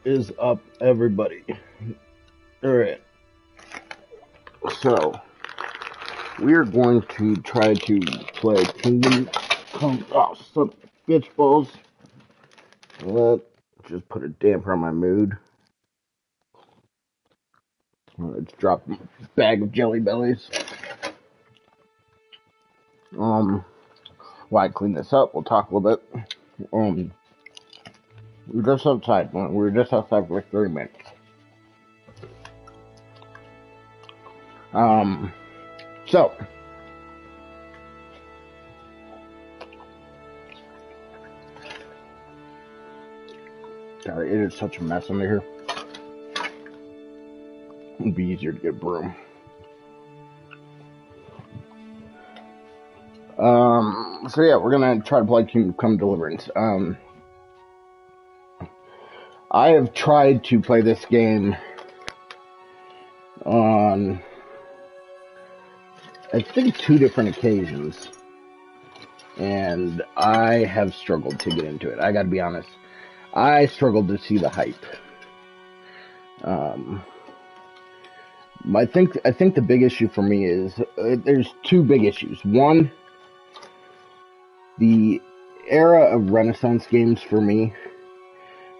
is up, everybody? Alright, so we're going to try to play Kingdom Come. Oh, son of bitch balls. That just put a damper on my mood. Let's drop a bag of Jelly Bellies. While I clean this up, we'll talk a little bit. We were just outside. We were just outside for like 30 minutes. So God, it is such a mess under here. It'd be easier to get a broom. So yeah, we're gonna try to play Kingdom Come Deliverance. I have tried to play this game on, I think, 2 different occasions, and I have struggled to get into it. I gotta be honest. I struggled to see the hype. I think the big issue for me is, there's 2 big issues. One, the era of Renaissance games for me,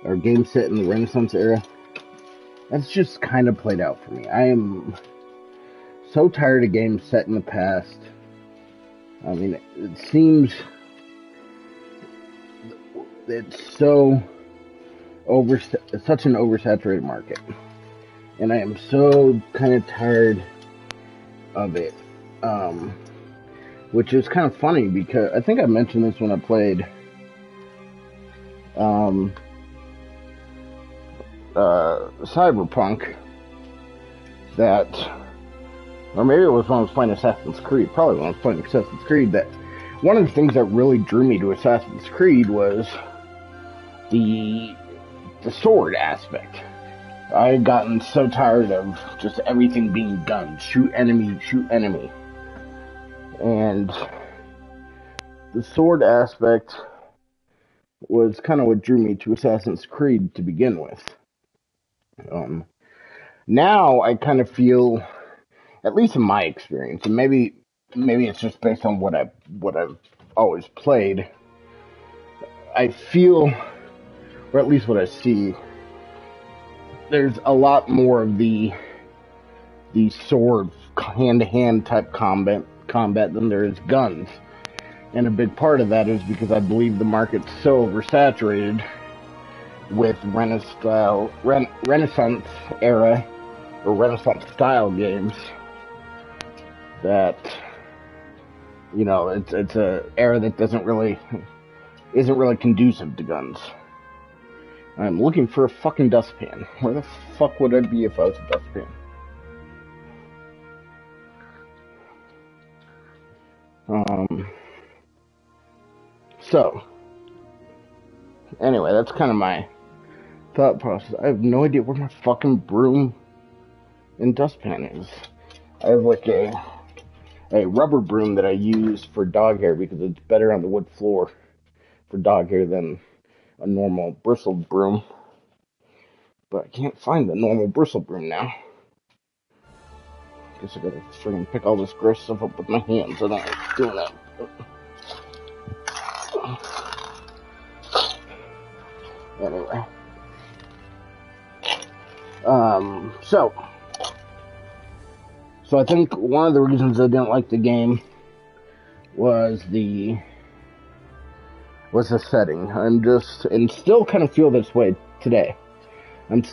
or games set in the Renaissance era, that's just kind of played out for me. I am so tired of games set in the past. I mean, it seems it's such an oversaturated market, and I am so kind of tired of it. Which is kind of funny because I think I mentioned this when I played Cyberpunk, or maybe it was when I was playing Assassin's Creed, probably when I was playing Assassin's Creed, that one of the things that really drew me to Assassin's Creed was the sword aspect. I had gotten so tired of just everything being guns, shoot enemy, and the sword aspect was kind of what drew me to Assassin's Creed to begin with. Now I kind of feel, at least in my experience, and maybe it's just based on what I've always played, I feel, or at least what I see, there's a lot more of the sword hand-to-hand type combat than there is guns. And a big part of that is because I believe the market's so oversaturated with Renaissance era or Renaissance style games that, you know, it's a era that isn't really conducive to guns. I'm looking for a fucking dustpan. Where the fuck would I be if I was a dustpan? So, anyway, that's kind of my thought process. I have no idea where my fucking broom and dustpan is. I have like a rubber broom that I use for dog hair because it's better on the wood floor for dog hair than a normal bristled broom. But I can't find the normal bristled broom now. Guess I gotta friggin' pick all this gross stuff up with my hands. I don't like doing that. Anyway. So I think one of the reasons I didn't like the game was the setting. And still kind of feel this way today. I'm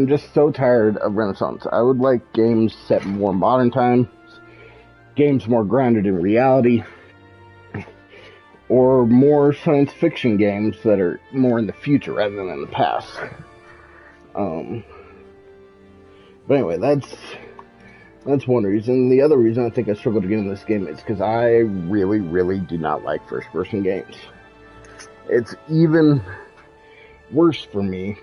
just so tired of Renaissance. I would like games set in more modern times, games more grounded in reality, or more science fiction games that are more in the future rather than in the past. But anyway, that's one reason. The other reason I think I struggled to get in this game is because I really, really do not like first-person games. It's even worse for me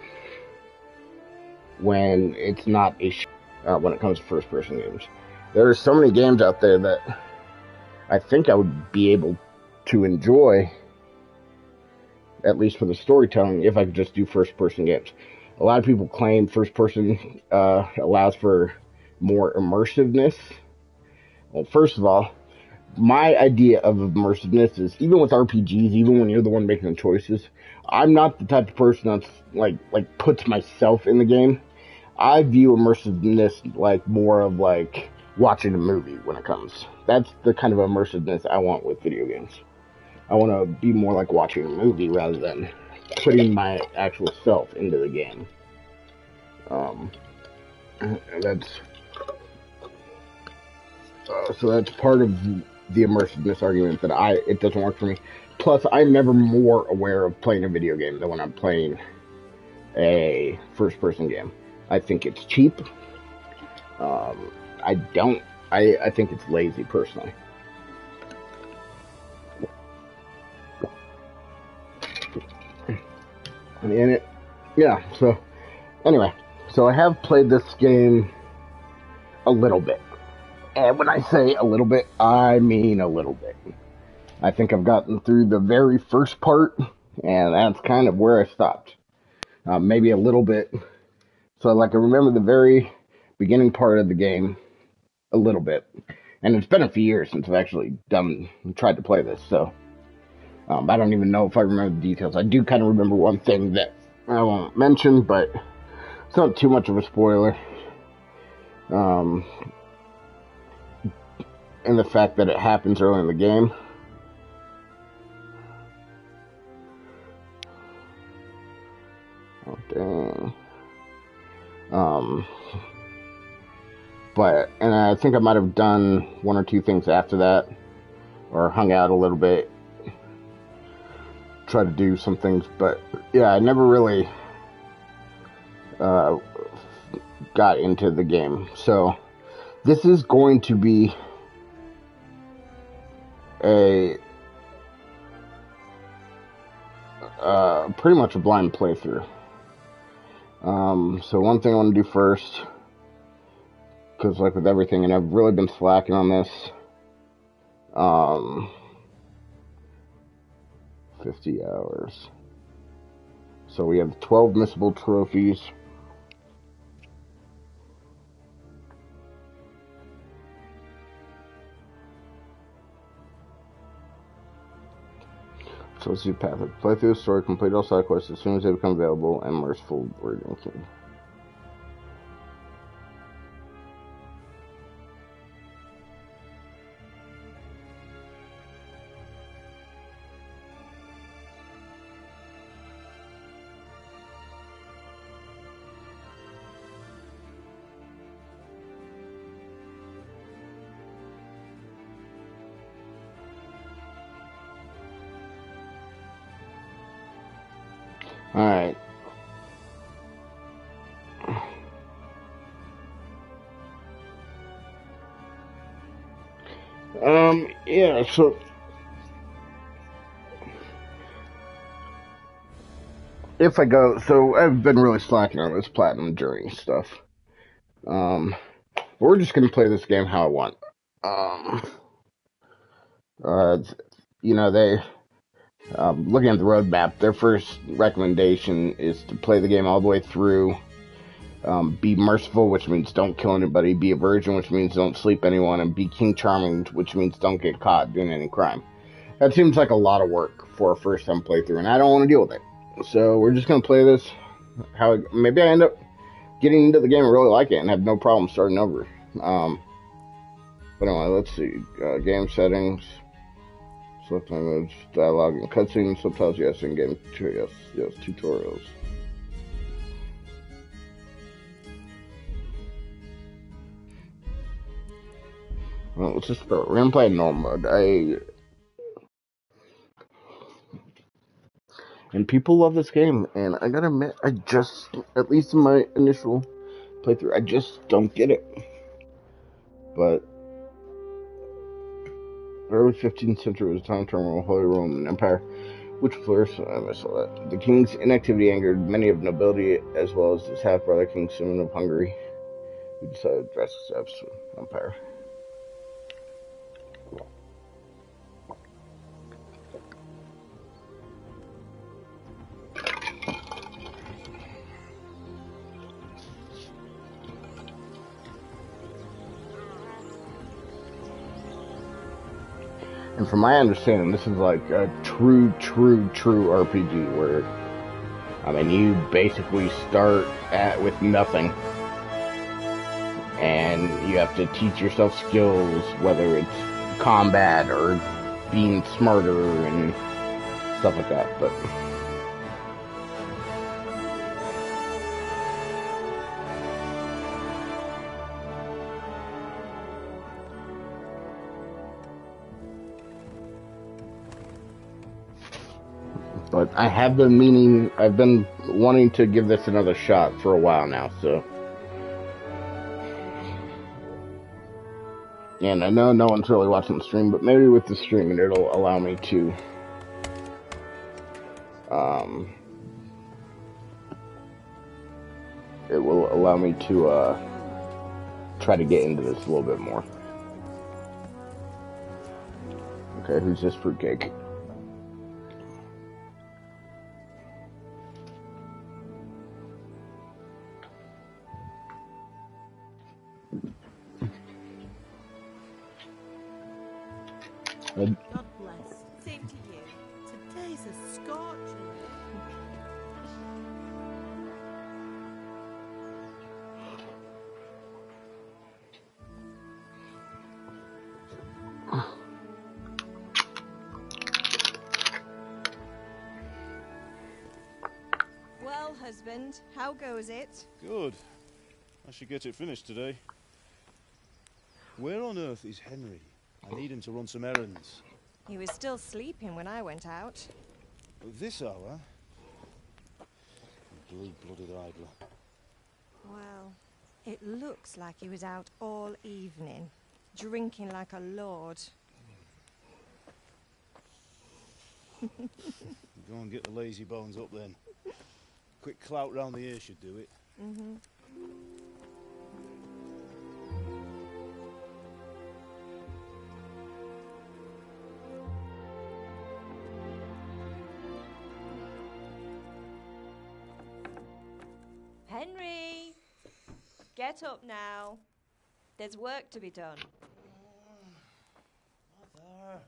when it's not when it comes to first-person games. There are so many games out there that I think I would be able to enjoy, at least for the storytelling, if I could just do first-person games. A lot of people claim first person allows for more immersiveness. Well, first of all, my idea of immersiveness is even with RPGs, even when you're the one making the choices, I'm not the type of person that's like puts myself in the game. I view immersiveness like more of like watching a movie when it comes. That's the kind of immersiveness I want with video games. I want to be more like watching a movie rather than putting my actual self into the game. Um, that's so that's part of the immersiveness argument that it doesn't work for me. Plus, I'm never more aware of playing a video game than when I'm playing a first-person game. I think it's cheap. Um, I don't. I think it's lazy personally. And yeah. So anyway, so I have played this game a little bit. And when I say a little bit, I mean a little bit. I think I've gotten through the very first part, and that's kind of where I stopped. Maybe a little bit. So, like, I remember the very beginning part of the game a little bit. And it's been a few years since I've actually tried to play this, so I don't even know if I remember the details. I do kind of remember one thing that I won't mention, but it's not too much of a spoiler. And the fact that it happens early in the game. Oh, dang. And I think I might have done one or two things after that, or hung out a little bit, tried to do some things, but yeah, I never really got into the game. So this is going to be a pretty much a blind playthrough. So one thing I want to do first, because like with everything, and I've really been slacking on this, 50 hours. So we have 12 missable trophies. So let's do path. Play through the story, complete all side quests as soon as they become available, and merciful wording. Alright. Yeah, so if I go, so I've been really slacking on this platinum journey stuff. We're just gonna play this game how I want. Uh, you know, looking at the roadmap, their first recommendation is to play the game all the way through. Be merciful, which means don't kill anybody. Be a virgin, which means don't sleep anyone. And be King Charming, which means don't get caught doing any crime. That seems like a lot of work for a first time playthrough, and I don't want to deal with it. So we're just going to play this. Maybe I end up getting into the game and really like it and have no problem starting over. But anyway, let's see. Game settings. Select language, dialogue, and cutscenes. Subtitles, yes. In-game, yes. Tutorials. Well, let's just start. We're gonna play normal mode. And people love this game, and I gotta admit, at least in my initial playthrough, I just don't get it. But early 15th century was a time terminal Holy Roman Empire, which flourished. I saw that. The king's inactivity angered many of nobility, as well as his half-brother King Simon of Hungary, who decided to drastic steps to empire. And from my understanding, this is like a true RPG where, I mean, you basically start with nothing, and you have to teach yourself skills, whether it's combat or being smarter and stuff like that. But I've been wanting to give this another shot for a while now, so. And I know no one's really watching the stream, but maybe with the stream it'll allow me to, it will allow me to, try to get into this a little bit more. Okay, who's this fruitcake? God bless. Same to you. Today's a scorcher. Well, husband, how goes it? Good. I should get it finished today. Where on earth is Henry? I need him to run some errands. He was still sleeping when I went out. At this hour? Blue-blooded idler. Well, it looks like he was out all evening, drinking like a lord. Go and get the lazy bones up then. Quick clout round the ear should do it. Mm-hmm. Henry! Get up now. There's work to be done. Mother.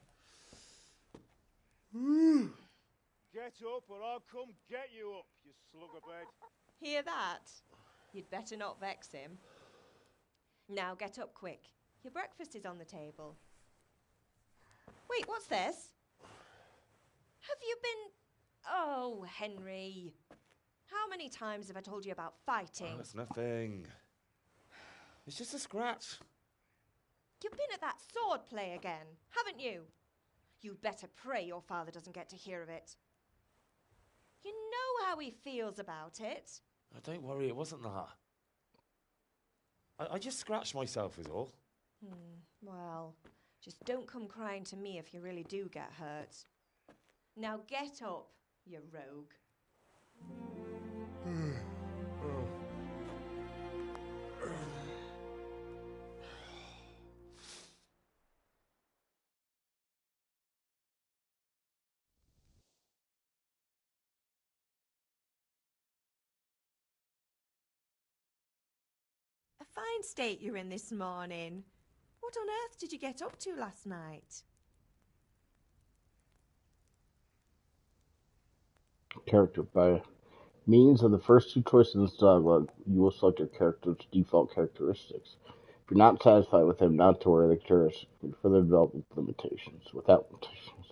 Get up or I'll come get you up, you slugabed. Hear that? You'd better not vex him. Now get up quick. Your breakfast is on the table. Wait, what's this? Have you been... Oh, Henry. How many times have I told you about fighting? Oh, it's nothing. It's just a scratch. You've been at that sword play again, haven't you? You'd better pray your father doesn't get to hear of it. You know how he feels about it. Oh, don't worry, it wasn't that. I just scratched myself is all. Well, just don't come crying to me if you really do get hurt. Now get up, you rogue. A fine state you're in this morning. What on earth did you get up to last night? Character. By means of the first two choices in this dialogue, you will select your character's default characteristics. If you're not satisfied with them, not to worry, the characters can further develop with limitations. Without limitations.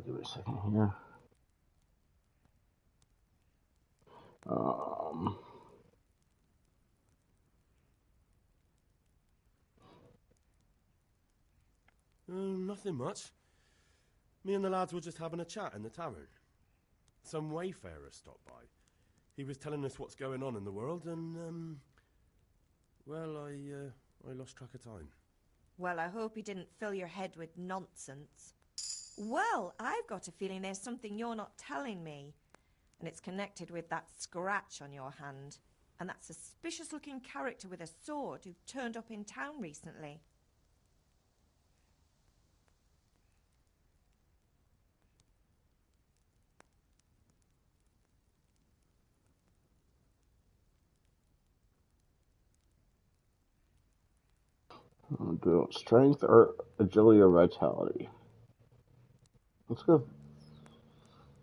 Give me a second here. Nothing much. Me and the lads were just having a chat in the tavern. Some wayfarer stopped by. He was telling us what's going on in the world, and well, I lost track of time. Well, I hope he didn't fill your head with nonsense. Well, I've got a feeling there's something you're not telling me, and it's connected with that scratch on your hand, and that suspicious-looking character with a sword who turned up in town recently. Do strength or agility or vitality? Let's go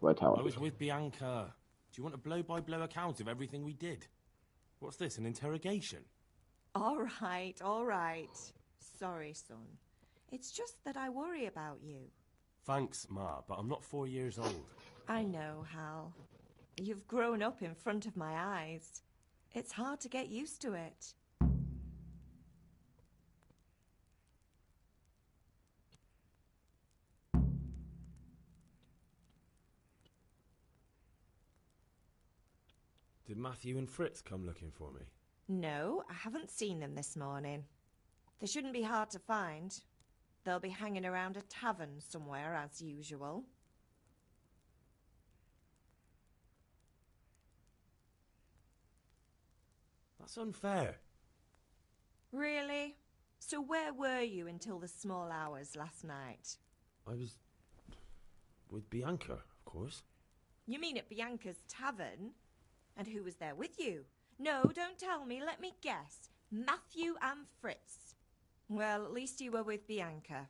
I vitality. was with Bianca. Do you want a blow-by-blow account of everything we did? What's this, an interrogation? All right, all right. Sorry, son. It's just that I worry about you. Thanks, Ma, but I'm not 4 years old. I know, Hal. You've grown up in front of my eyes. It's hard to get used to it. Did Matthew and Fritz come looking for me? No, I haven't seen them this morning. They shouldn't be hard to find. They'll be hanging around a tavern somewhere, as usual. That's unfair. Really? So where were you until the small hours last night? I was with Bianca, of course. You mean at Bianca's tavern? And who was there with you? No, don't tell me, let me guess. Matthew and Fritz. Well, at least you were with Bianca.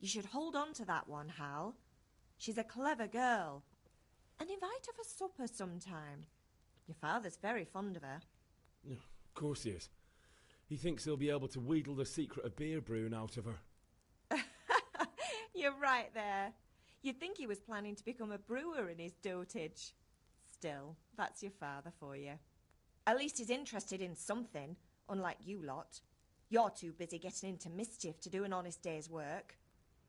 You should hold on to that one, Hal. She's a clever girl. And invite her for supper sometime. Your father's very fond of her. Yeah, of course he is. He thinks he'll be able to wheedle the secret of beer brewing out of her. You're right there. You'd think he was planning to become a brewer in his dotage. Still, that's your father for you. At least he's interested in something, unlike you lot. You're too busy getting into mischief to do an honest day's work.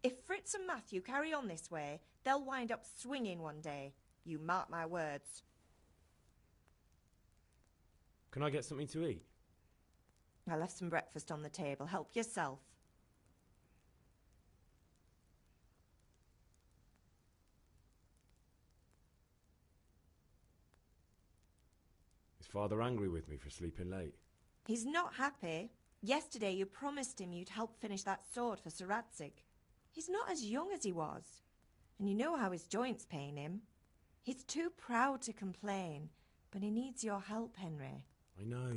If Fritz and Matthew carry on this way, they'll wind up swinging one day. You mark my words. Can I get something to eat? I left some breakfast on the table. Help yourself. Is Father angry with me for sleeping late? He's not happy. Yesterday you promised him you'd help finish that sword for Sir Radzig. He's not as young as he was. And you know how his joints pain him. He's too proud to complain, but he needs your help, Henry. I know.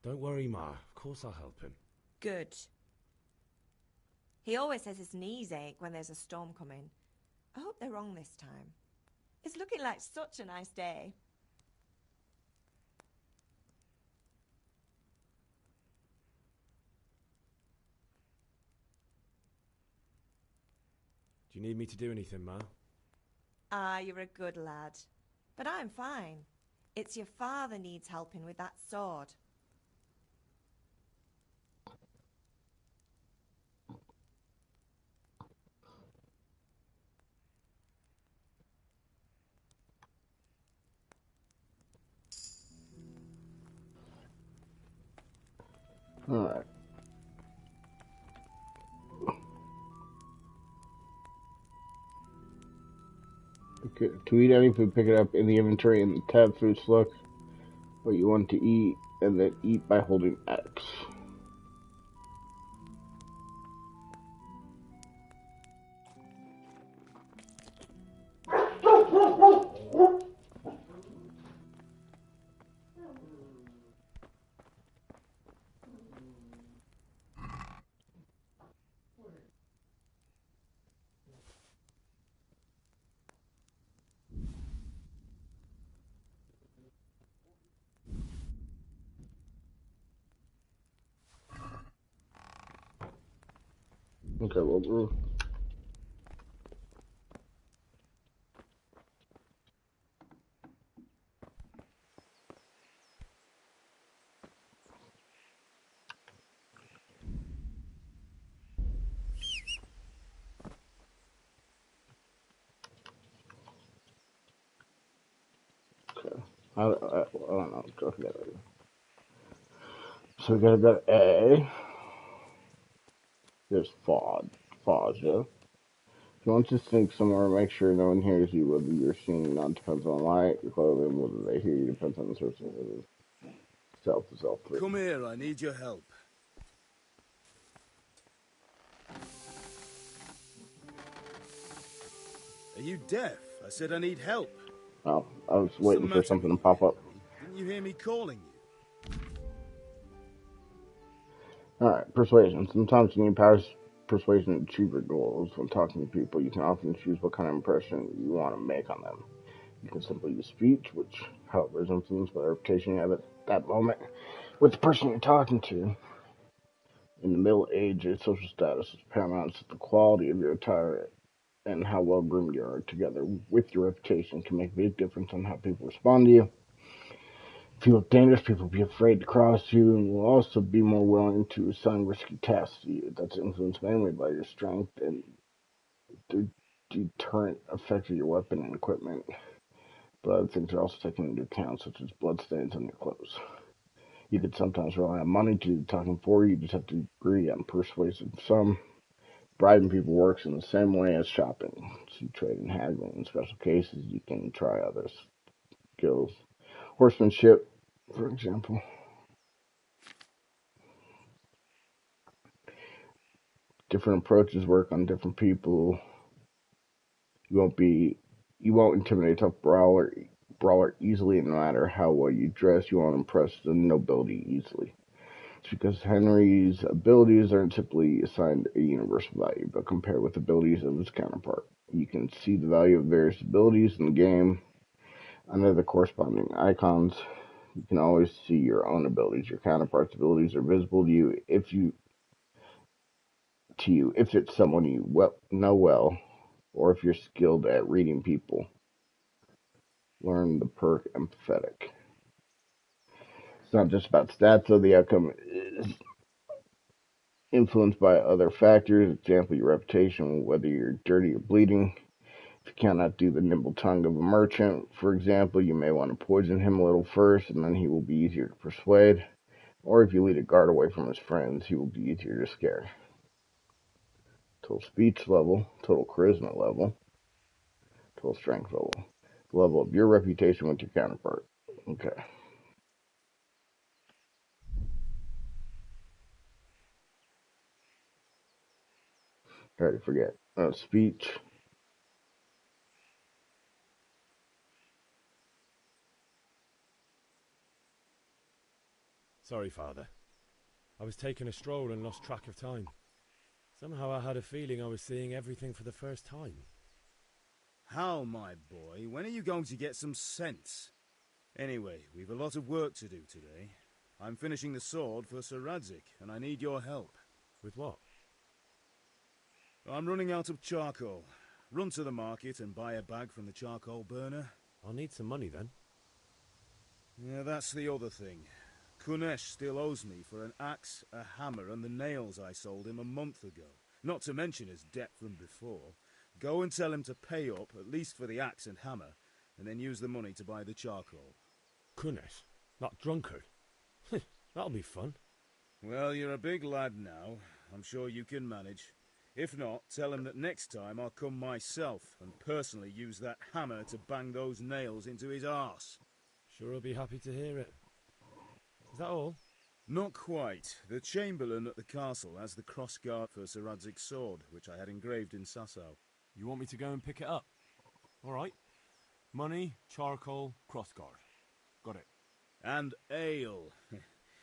Don't worry, Ma. Of course I'll help him. Good. He always says his knees ache when there's a storm coming. I hope they're wrong this time. It's looking like such a nice day. Do you need me to do anything, Ma? Ah, you're a good lad. But I'm fine. It's your father needs helping with that sword. Alright. Okay. To eat any food, pick it up in the inventory and the tab food select what you want to eat, and then eat by holding X. Okay, well, okay. I don't know. Go forget it. So we gotta go to A. There's Fauja. If you want to sink somewhere, make sure no one hears you. Whether you're seen not depends on light, your clothing. Whether they hear you depends on the source of it. Self to self. Come here, I need your help. Are you deaf? I said I need help. Oh, I was What's waiting the for matter something to with pop you, up. Henry? Didn't you hear me calling you? Alright, persuasion. Sometimes you need persuasion to achieve your goals. When talking to people, you can often choose what kind of impression you want to make on them. You can simply use speech, which, however, is influenced by the reputation you have at that moment with the person you're talking to. In the Middle Ages, social status is paramount, so the quality of your attire and how well groomed you are, together with your reputation, can make a big difference on how people respond to you. If you look dangerous, people will be afraid to cross you and will also be more willing to assign risky tasks to you. That's influenced mainly by your strength and the deterrent effect of your weapon and equipment. But other things are also taken into account, such as bloodstains on your clothes. You could sometimes rely on money to do the talking for you. You just have to agree on persuasive sum. Bribing people works in the same way as shopping. See trade and haggling. In special cases, you can try other skills. Horsemanship, for example. Different approaches work on different people. You won't be, you won't intimidate a tough brawler easily, no matter how well you dress. You won't impress the nobility easily. It's because Henry's abilities aren't typically assigned a universal value, but compared with abilities of his counterpart. You can see the value of various abilities in the game under the corresponding icons. You can always see your own abilities. Your counterpart's abilities are visible to you if it's someone you know well, or if you're skilled at reading people. Learn the perk empathetic. It's not just about stats, though. The outcome is influenced by other factors. Example, your reputation, whether you're dirty or bleeding. If you cannot do the nimble tongue of a merchant, for example, you may want to poison him a little first, and then he will be easier to persuade. Or if you lead a guard away from his friends, he will be easier to scare. Total speech level, total charisma level, total strength level. The level of your reputation with your counterpart. Okay. I already forget. Speech. Sorry, Father. I was taking a stroll and lost track of time. Somehow I had a feeling I was seeing everything for the first time. How, my boy? When are you going to get some sense? Anyway, we've a lot of work to do today. I'm finishing the sword for Sir Radzik, and I need your help. With what? I'm running out of charcoal. Run to the market and buy a bag from the charcoal burner. I'll need some money then. Yeah, that's the other thing. Kunesh still owes me for an axe, a hammer, and the nails I sold him a month ago. Not to mention his debt from before. Go and tell him to pay up, at least for the axe and hammer, and then use the money to buy the charcoal. Kunesh? That drunkard? That'll be fun. Well, you're a big lad now. I'm sure you can manage. If not, tell him that next time I'll come myself and personally use that hammer to bang those nails into his arse. Sure I'll be happy to hear it. Is that all? Not quite. The Chamberlain at the castle has the crossguard for Sir Radzig's sword, which I had engraved in Sasau. You want me to go and pick it up? All right. Money, charcoal, crossguard. Got it. And ale.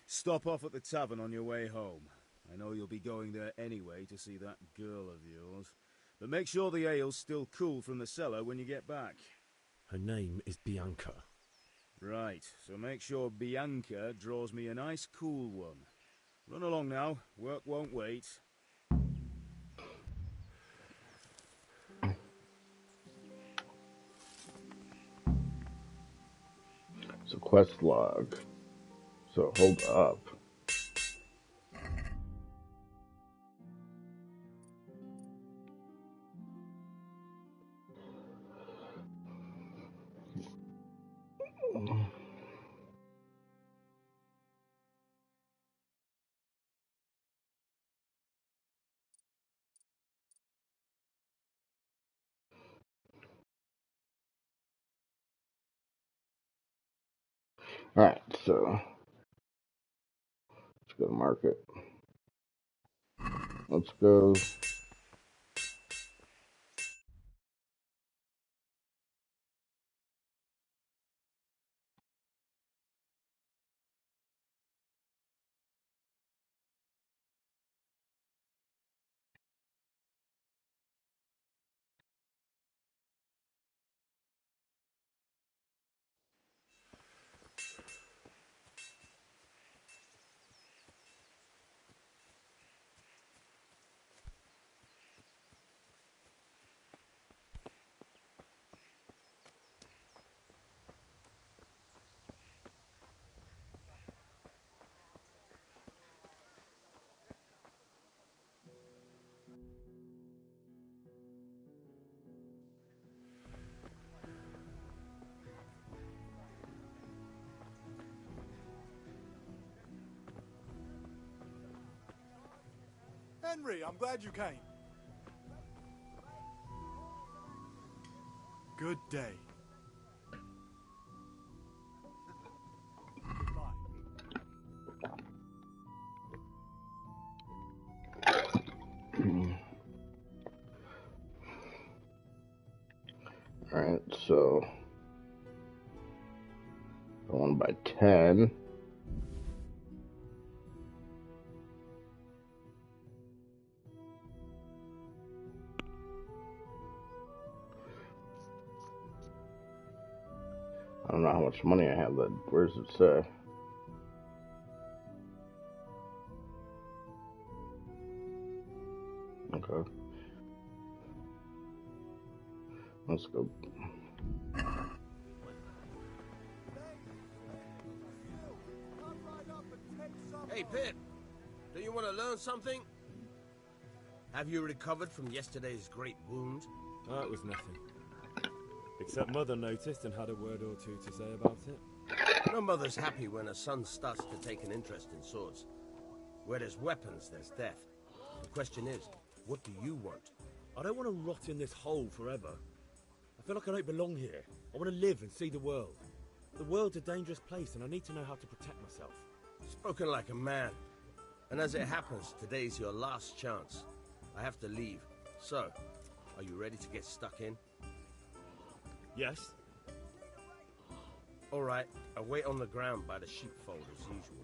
Stop off at the tavern on your way home. I know you'll be going there anyway to see that girl of yours. But make sure the ale's still cool from the cellar when you get back. Her name is Bianca. Right, so make sure Bianca draws me a nice cool one. Run along now, work won't wait. So quest log. So hold up. Alright, so let's go to market. Let's go. Henry, I'm glad you came. Good day. Alright, so going by 10. I don't know how much money I have. Where does it say? Okay. Let's go. Hey, Pip. Do you want to learn something? Have you recovered from yesterday's great wound? Oh, it was nothing. Except Mother noticed and had a word or two to say about it. No mother's happy when her son starts to take an interest in swords. Where there's weapons, there's death. The question is, what do you want? I don't want to rot in this hole forever. I feel like I don't belong here. I want to live and see the world. The world's a dangerous place and I need to know how to protect myself. Spoken like a man. And as it happens, today's your last chance. I have to leave. So, are you ready to get stuck in? Yes. All right, I'll wait on the ground by the sheepfold as usual.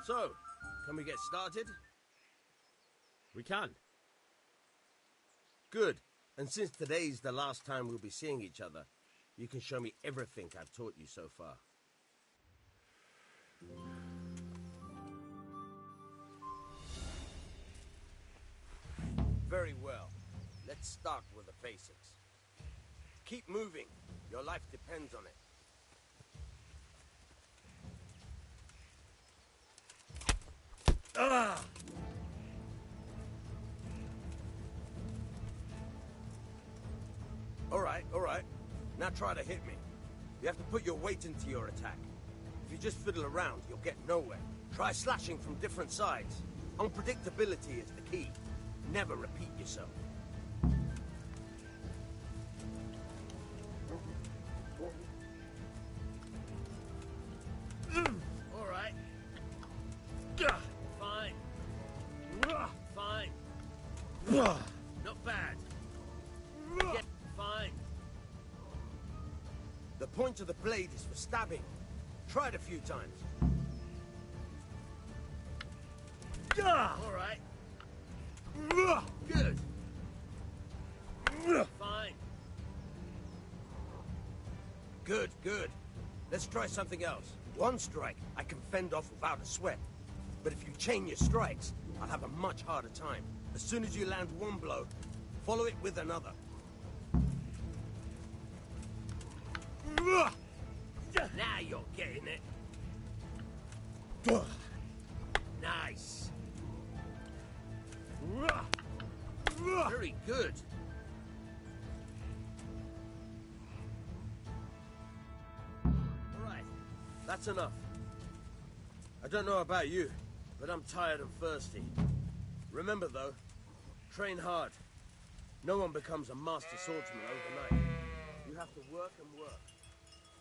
So, can we get started? We can. Good. And since today's the last time we'll be seeing each other, you can show me everything I've taught you so far. Very well. Let's start with the basics. Keep moving. Your life depends on it. Ah! All right. Now try to hit me. You have to put your weight into your attack. If you just fiddle around, you'll get nowhere. Try slashing from different sides. Unpredictability is the key. Never repeat yourself. All right. Fine. Fine. Not bad. Yeah, fine. The point of the blade is for stabbing. Try it a few times. All right. Good. Fine. Good. Let's try something else. One strike, I can fend off without a sweat. But if you chain your strikes, I'll have a much harder time. As soon as you land one blow, follow it with another. Now you're getting it. Nice. Very good. All right, that's enough. I don't know about you, but I'm tired and thirsty. Remember though, train hard. No one becomes a master swordsman overnight. You have to work and work.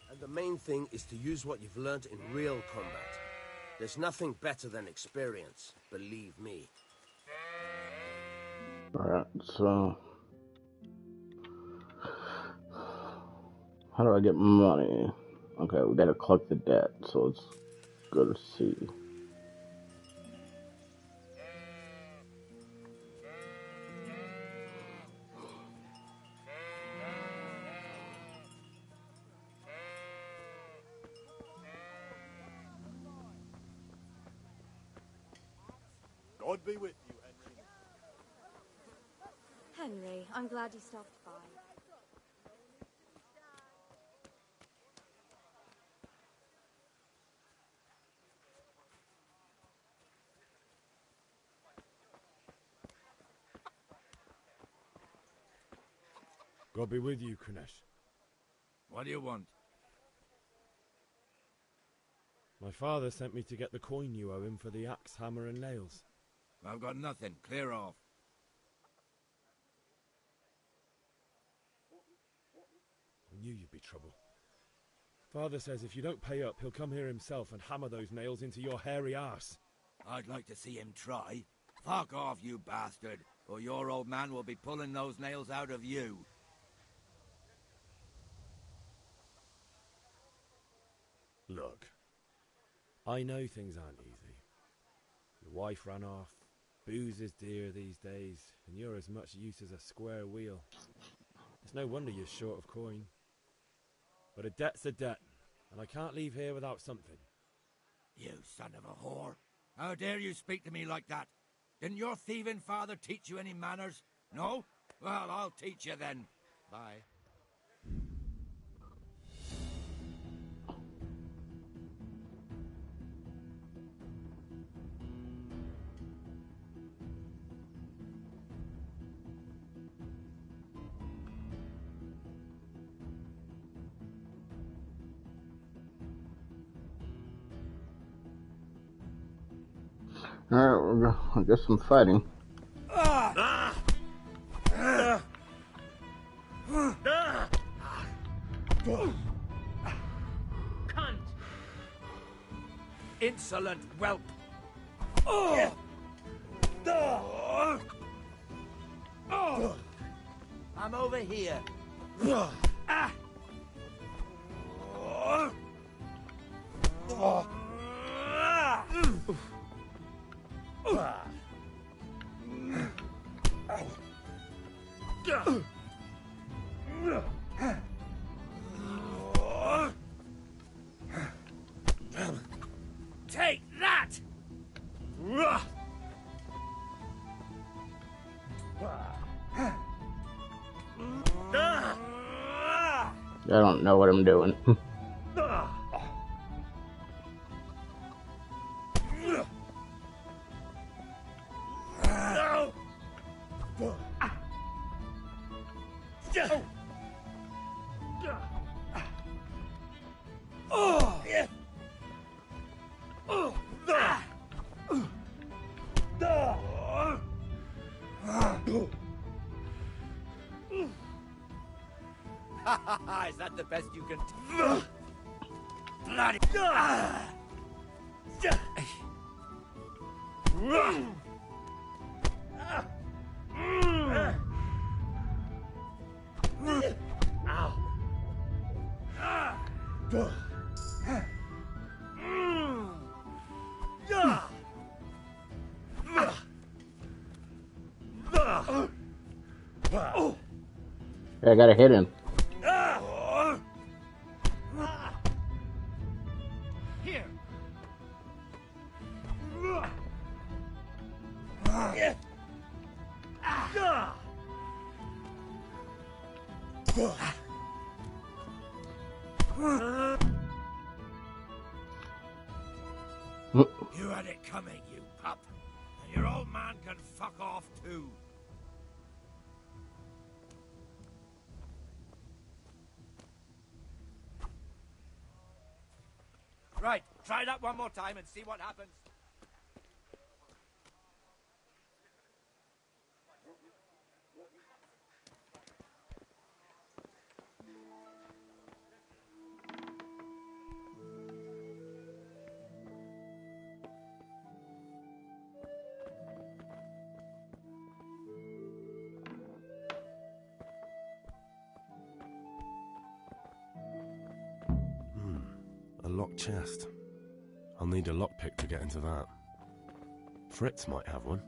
And the main thing is to use what you've learned in real combat. There's nothing better than experience, believe me. Alright, so how do I get money? Okay, we gotta collect the debt, so let's go to C. God be with you, Henry. Henry, I'm glad you stopped by. God be with you, Kunesh. What do you want? My father sent me to get the coin you owe him for the axe, hammer, and nails. I've got nothing. Clear off. I knew you'd be trouble. Father says if you don't pay up, he'll come here himself and hammer those nails into your hairy arse. I'd like to see him try. Fuck off, you bastard, or your old man will be pulling those nails out of you. Look, I know things aren't easy. Your wife ran off, booze is dear these days, and you're as much use as a square wheel. It's no wonder you're short of coin. But a debt's a debt, and I can't leave here without something. You son of a whore. How dare you speak to me like that? Didn't your thieving father teach you any manners? No? Well, I'll teach you then. Bye. Alright, I guess I'm fighting. Cunt! Insolent whelp! I'm over here. Take that! I don't know what I'm doing. Is that the best you can Bloody I gotta hit him. Here. You had it coming, you pup. And your old man can fuck off too. Right, try that one more time and see what happens. A locked chest. I'll need a lockpick to get into that. Fritz might have one.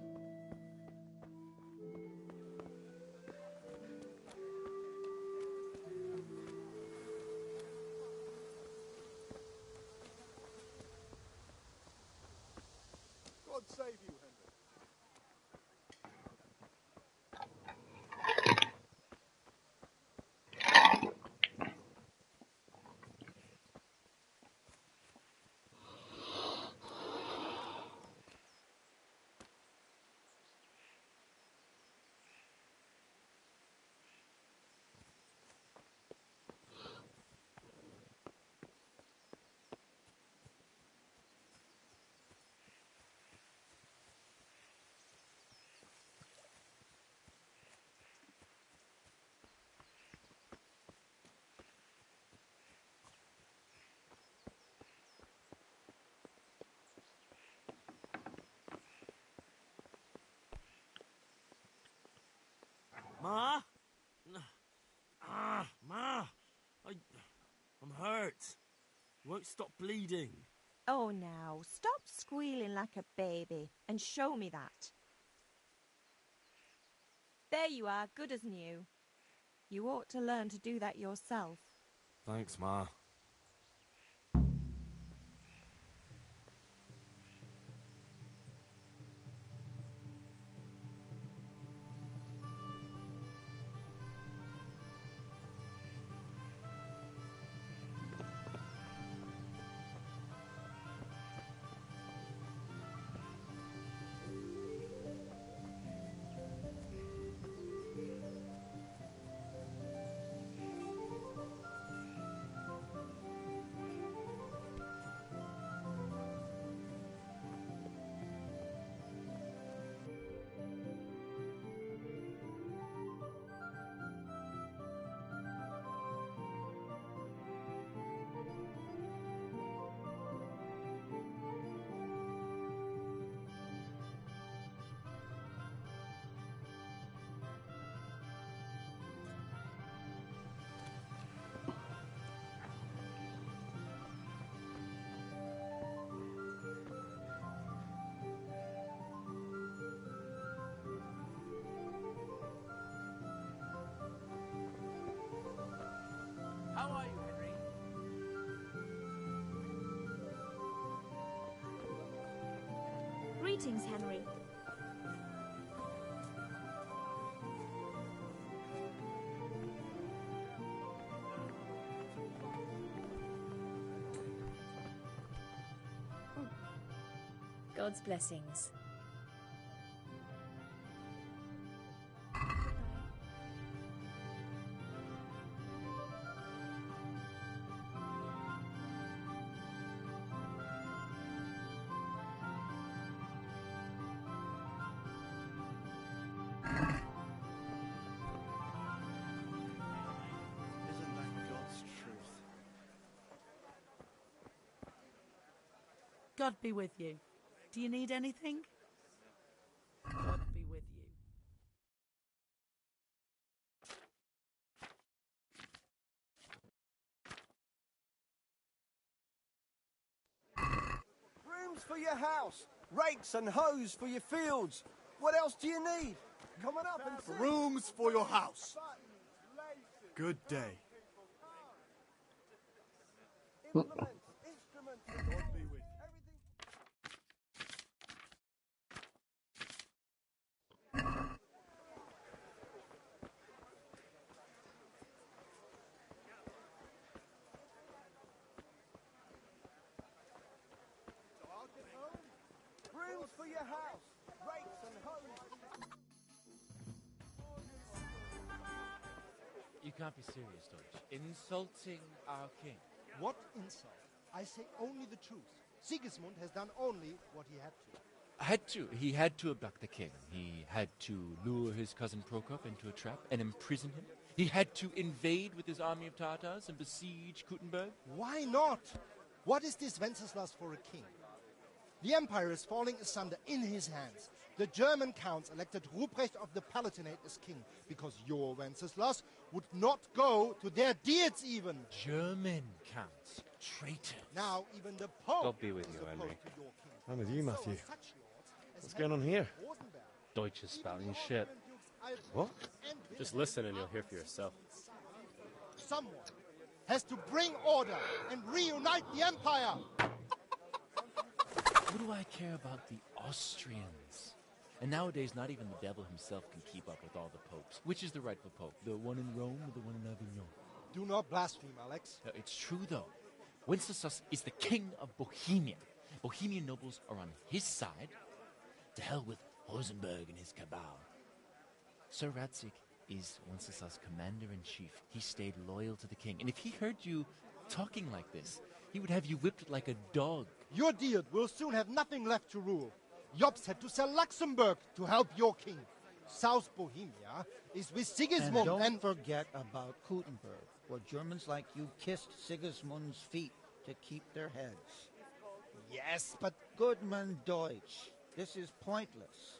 God save you, Henry. Ma? Ma! I'm hurt. You won't stop bleeding. Oh, now, stop squealing like a baby and show me that. There you are, good as new. You ought to learn to do that yourself. Thanks, Ma. How are you, Henry? Greetings, Henry. God's blessings. Isn't that God's truth? God be with you. Do you need anything? God be with you. Brooms for your house, rakes and hoes for your fields. What else do you need? Come on up and see. Brooms for your house. Good day. Implements, instruments, God be with you. everything. Brooms for your house, rakes and hoes. You can't be serious, Deutsch. Insulting our king. What insult? I say only the truth. Sigismund has done only what he had to. Had to. He had to abduct the king. He had to lure his cousin Prokop into a trap and imprison him. He had to invade with his army of Tartars and besiege Kuttenberg. Why not? What is this Wenceslas for a king? The empire is falling asunder in his hands. The German counts elected Ruprecht of the Palatinate as king because your Wenceslas would not go to their deeds even. German counts. Traitor. Now even the Pope God be with you, is Henry. opposed to your king. I'm with you, Matthew. So are such lords as What's going on here? Rosenberg. Deutsch is spouting shit. What? Just listen and you'll hear for yourself. Someone has to bring order and reunite the empire. What do I care about the Austrians? And nowadays, not even the devil himself can keep up with all the popes. Which is the rightful pope? The one in Rome or the one in Avignon? Do not blaspheme, Alex. No, it's true, though. Wenceslas is the king of Bohemia. Bohemian nobles are on his side. To hell with Rosenberg and his cabal. Sir Radzig is Wenceslas' commander-in-chief. He stayed loyal to the king. And if he heard you talking like this, he would have you whipped like a dog. Your Diet will soon have nothing left to rule. Jobst had to sell Luxembourg to help your king. South Bohemia is with Sigismund and don't forget about Kuttenberg, where Germans like you kissed Sigismund's feet to keep their heads. Yes, but... Goodman Deutsch, this is pointless.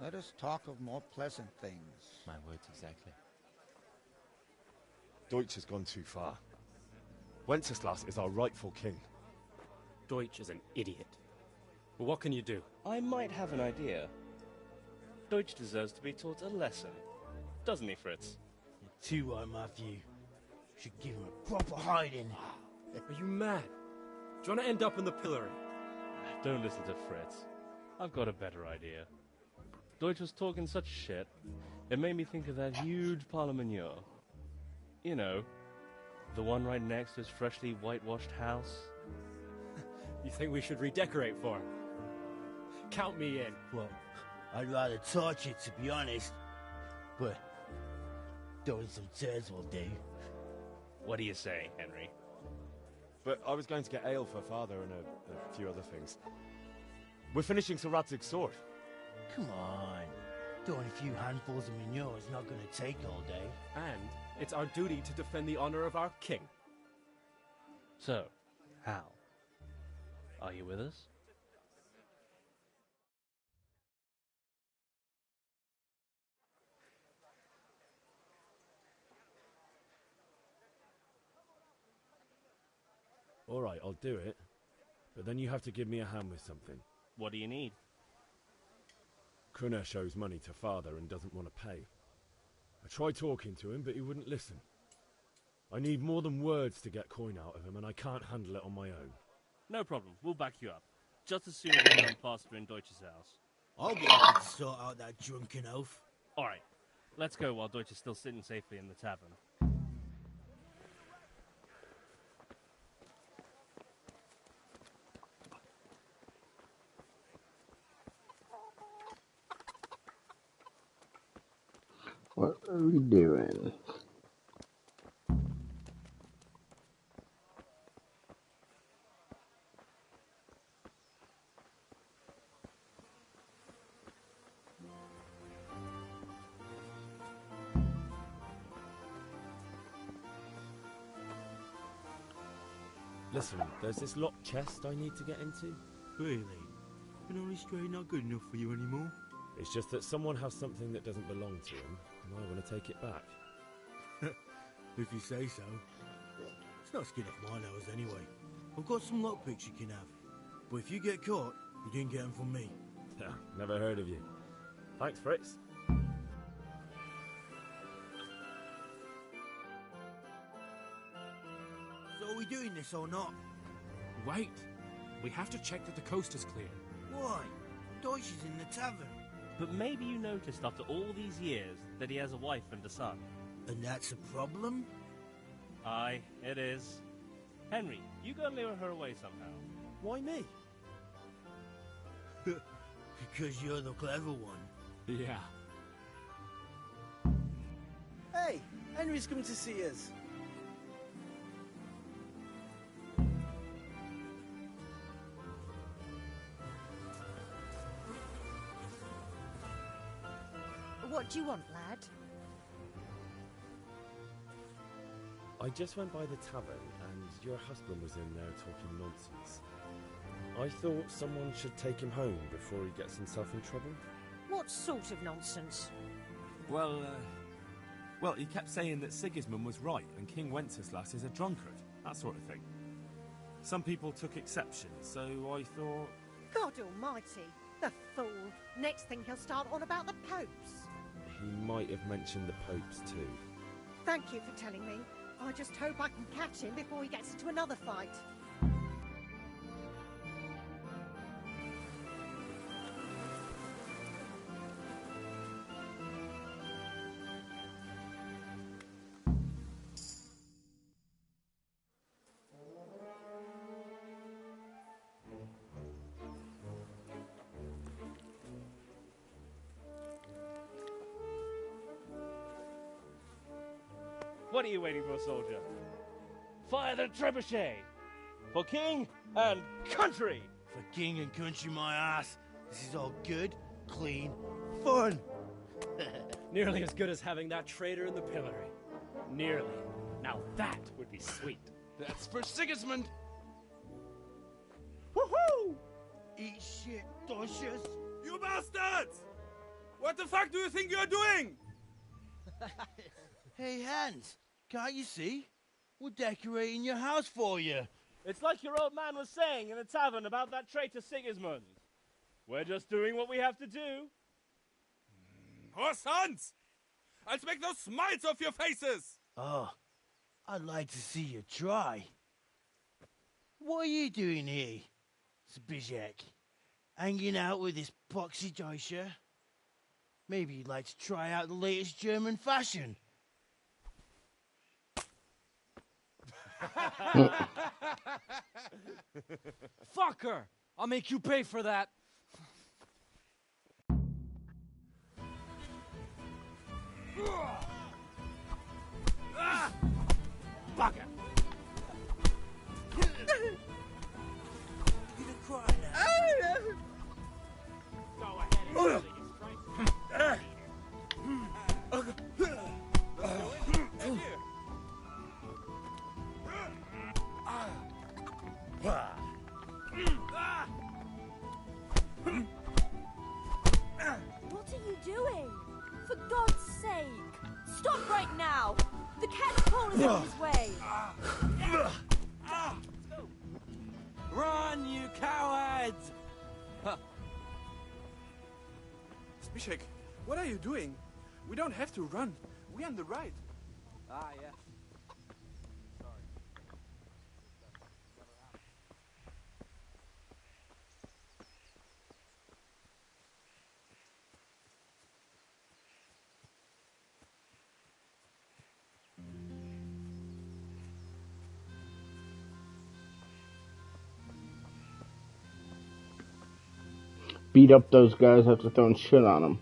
Let us talk of more pleasant things. My words exactly. Deutsch has gone too far. Wenceslas is our rightful king. Deutsch is an idiot. But what can you do? I might have an idea. Deutsch deserves to be taught a lesson. Doesn't he, Fritz? You're too right, Matthew. Should give him a proper hiding. Are you mad? Do you want to end up in the pillory? Don't listen to Fritz. I've got a better idea. Deutsch was talking such shit, it made me think of that huge parliament. You know, the one right next to his freshly whitewashed house. You think we should redecorate for him? Count me in. Well, I'd rather torch it, to be honest. But throwing some tears will do. What do you say, Henry? But I was going to get ale for father and a few other things. We're finishing Sir Radzig's sword. Come on. Throwing a few handfuls of manure is not going to take all day. And it's our duty to defend the honor of our king. So, Hal, are you with us? All right, I'll do it. But then you have to give me a hand with something. What do you need? Kunesh owes money to father and doesn't want to pay. I tried talking to him, but he wouldn't listen. I need more than words to get coin out of him, and I can't handle it on my own. No problem, we'll back you up. Just as soon as we're done plastering Deutsch's house. I'll be happy to sort out that drunken oaf. Alright, let's go while Deutsch is still sitting safely in the tavern. What are we doing? Listen, there's this locked chest I need to get into. Really? Can only straight not good enough for you anymore? It's just that someone has something that doesn't belong to him, and I want to take it back. If you say so. It's not skin off my nose anyway. I've got some lockpicks you can have. But if you get caught, you didn't get them from me. Yeah, never heard of you. Thanks, Fritz. So are we doing this or not? Wait. We have to check that the coast is clear. Why? Deutsch is in the tavern. But maybe you noticed after all these years that he has a wife and a son. And that's a problem? Aye, it is. Henry, you go and lure her away somehow. Why me? Because you're the clever one. Yeah. Hey, Henry's come to see us. What do you want, lad? I just went by the tavern and your husband was in there talking nonsense. I thought someone should take him home before he gets himself in trouble. What sort of nonsense? Well, he kept saying that Sigismund was right and King Wenceslas is a drunkard. that sort of thing. Some people took exception, so I thought... God almighty, the fool. Next thing he'll start on about the popes. He might have mentioned the popes too. Thank you for telling me. I just hope I can catch him before he gets into another fight. What are you waiting for, soldier? Fire the trebuchet! For king and country! For king and country, my ass. This is all good, clean, fun. Nearly as good as having that traitor in the pillory. Nearly. Now that would be sweet. That's for Sigismund. Woohoo! Eat shit, Docious. You bastards! What the fuck do you think you're doing? Hey, Hans, can't you see? We're decorating your house for you. It's like your old man was saying in the tavern about that traitor Sigismund. We're just doing what we have to do. Oh, sons! I'll make those smiles off your faces! Oh, I'd like to see you try. What are you doing here, Zbigniew? Hanging out with this poxy Deutscher? Maybe you'd like to try out the latest German fashion. Fucker! I'll make you pay for that. Bugger! You don't cry now. Go ahead and use your What are you doing? For God's sake! Stop right now! The catapult is in his way! Run, you cowards! Zbigniew, what are you doing? We don't have to run. We're on the right. Ah, yeah. Beat up those guys after throwing shit on them.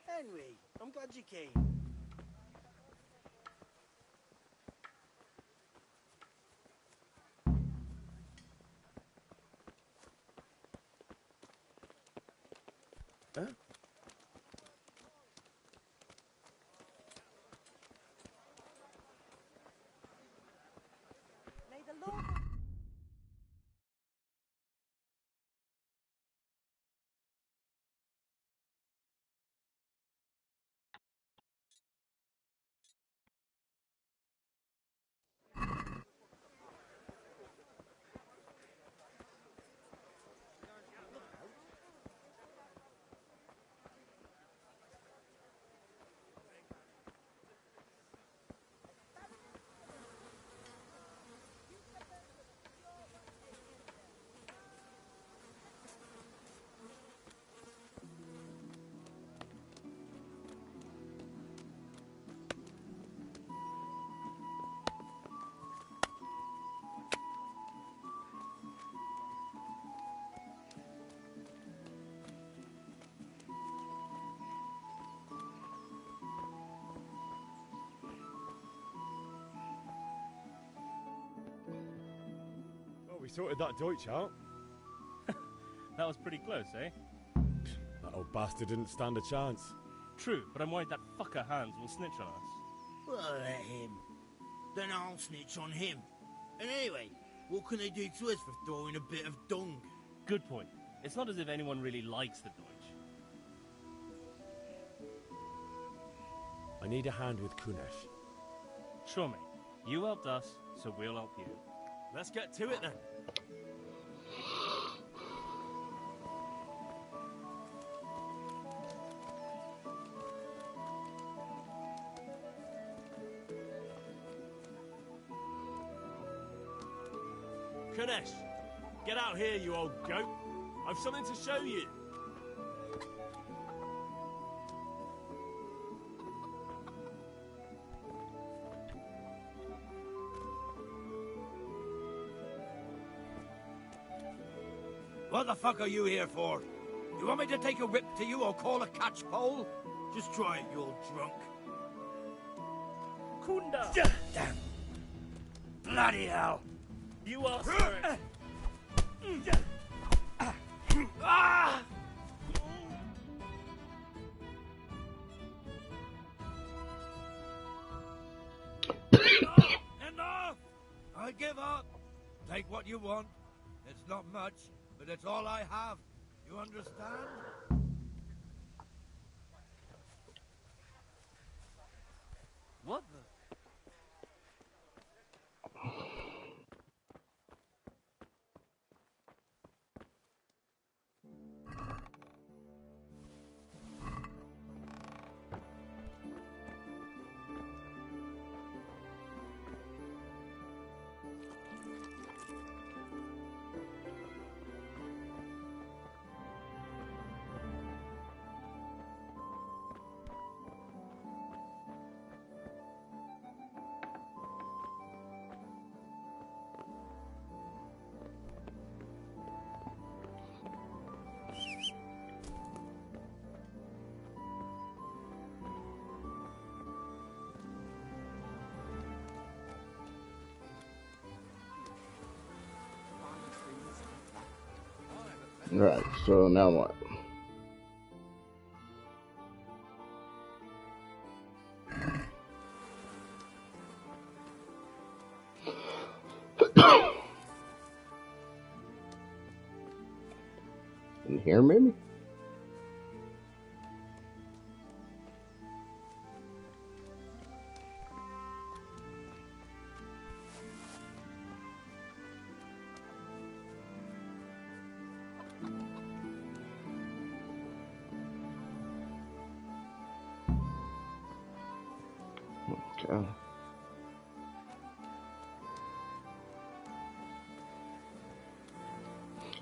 Henry, I'm glad you came. Huh? May the Lord... Well, we sorted that Deutsch out. That was pretty close, eh? That old bastard didn't stand a chance. True, but I'm worried that fucker Hans will snitch on us. Well, let him. Then I'll snitch on him. And anyway, what can they do to us for throwing a bit of dung? Good point. It's not as if anyone really likes the Deutsch. I need a hand with Kunesh. Sure, mate. You helped us, so we'll help you. Let's get to it then. Kunesh, get out here, you old goat. I've something to show you. What the fuck are you here for? You want me to take a whip to you or call a catch pole? Just try it, you old drunk. Kunda! Damn. Bloody hell! You asked for it. Ah! Enough! I give up. Take what you want. It's not much, but it's all I have. You understand? What the? Right, so now what? In here, maybe? Okay.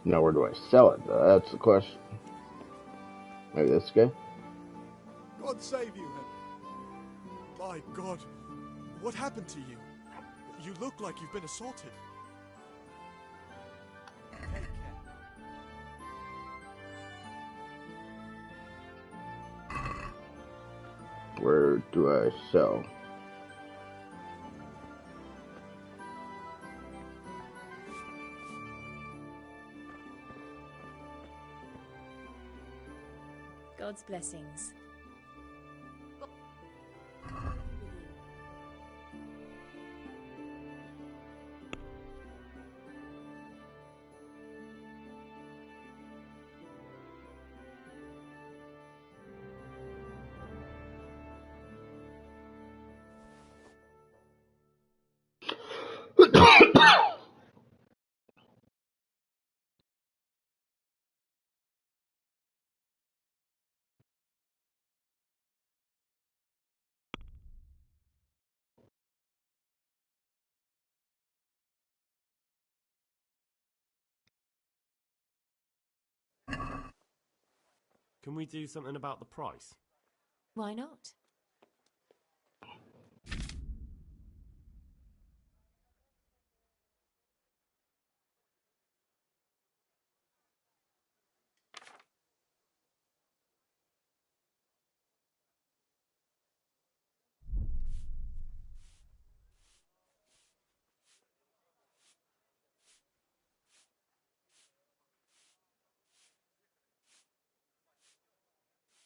Now where do I sell it? That's the question. Maybe this guy? God save you, my God, what happened to you? You look like you've been assaulted. Take care. Where do I sell? God's blessings. Can we do something about the price? Why not?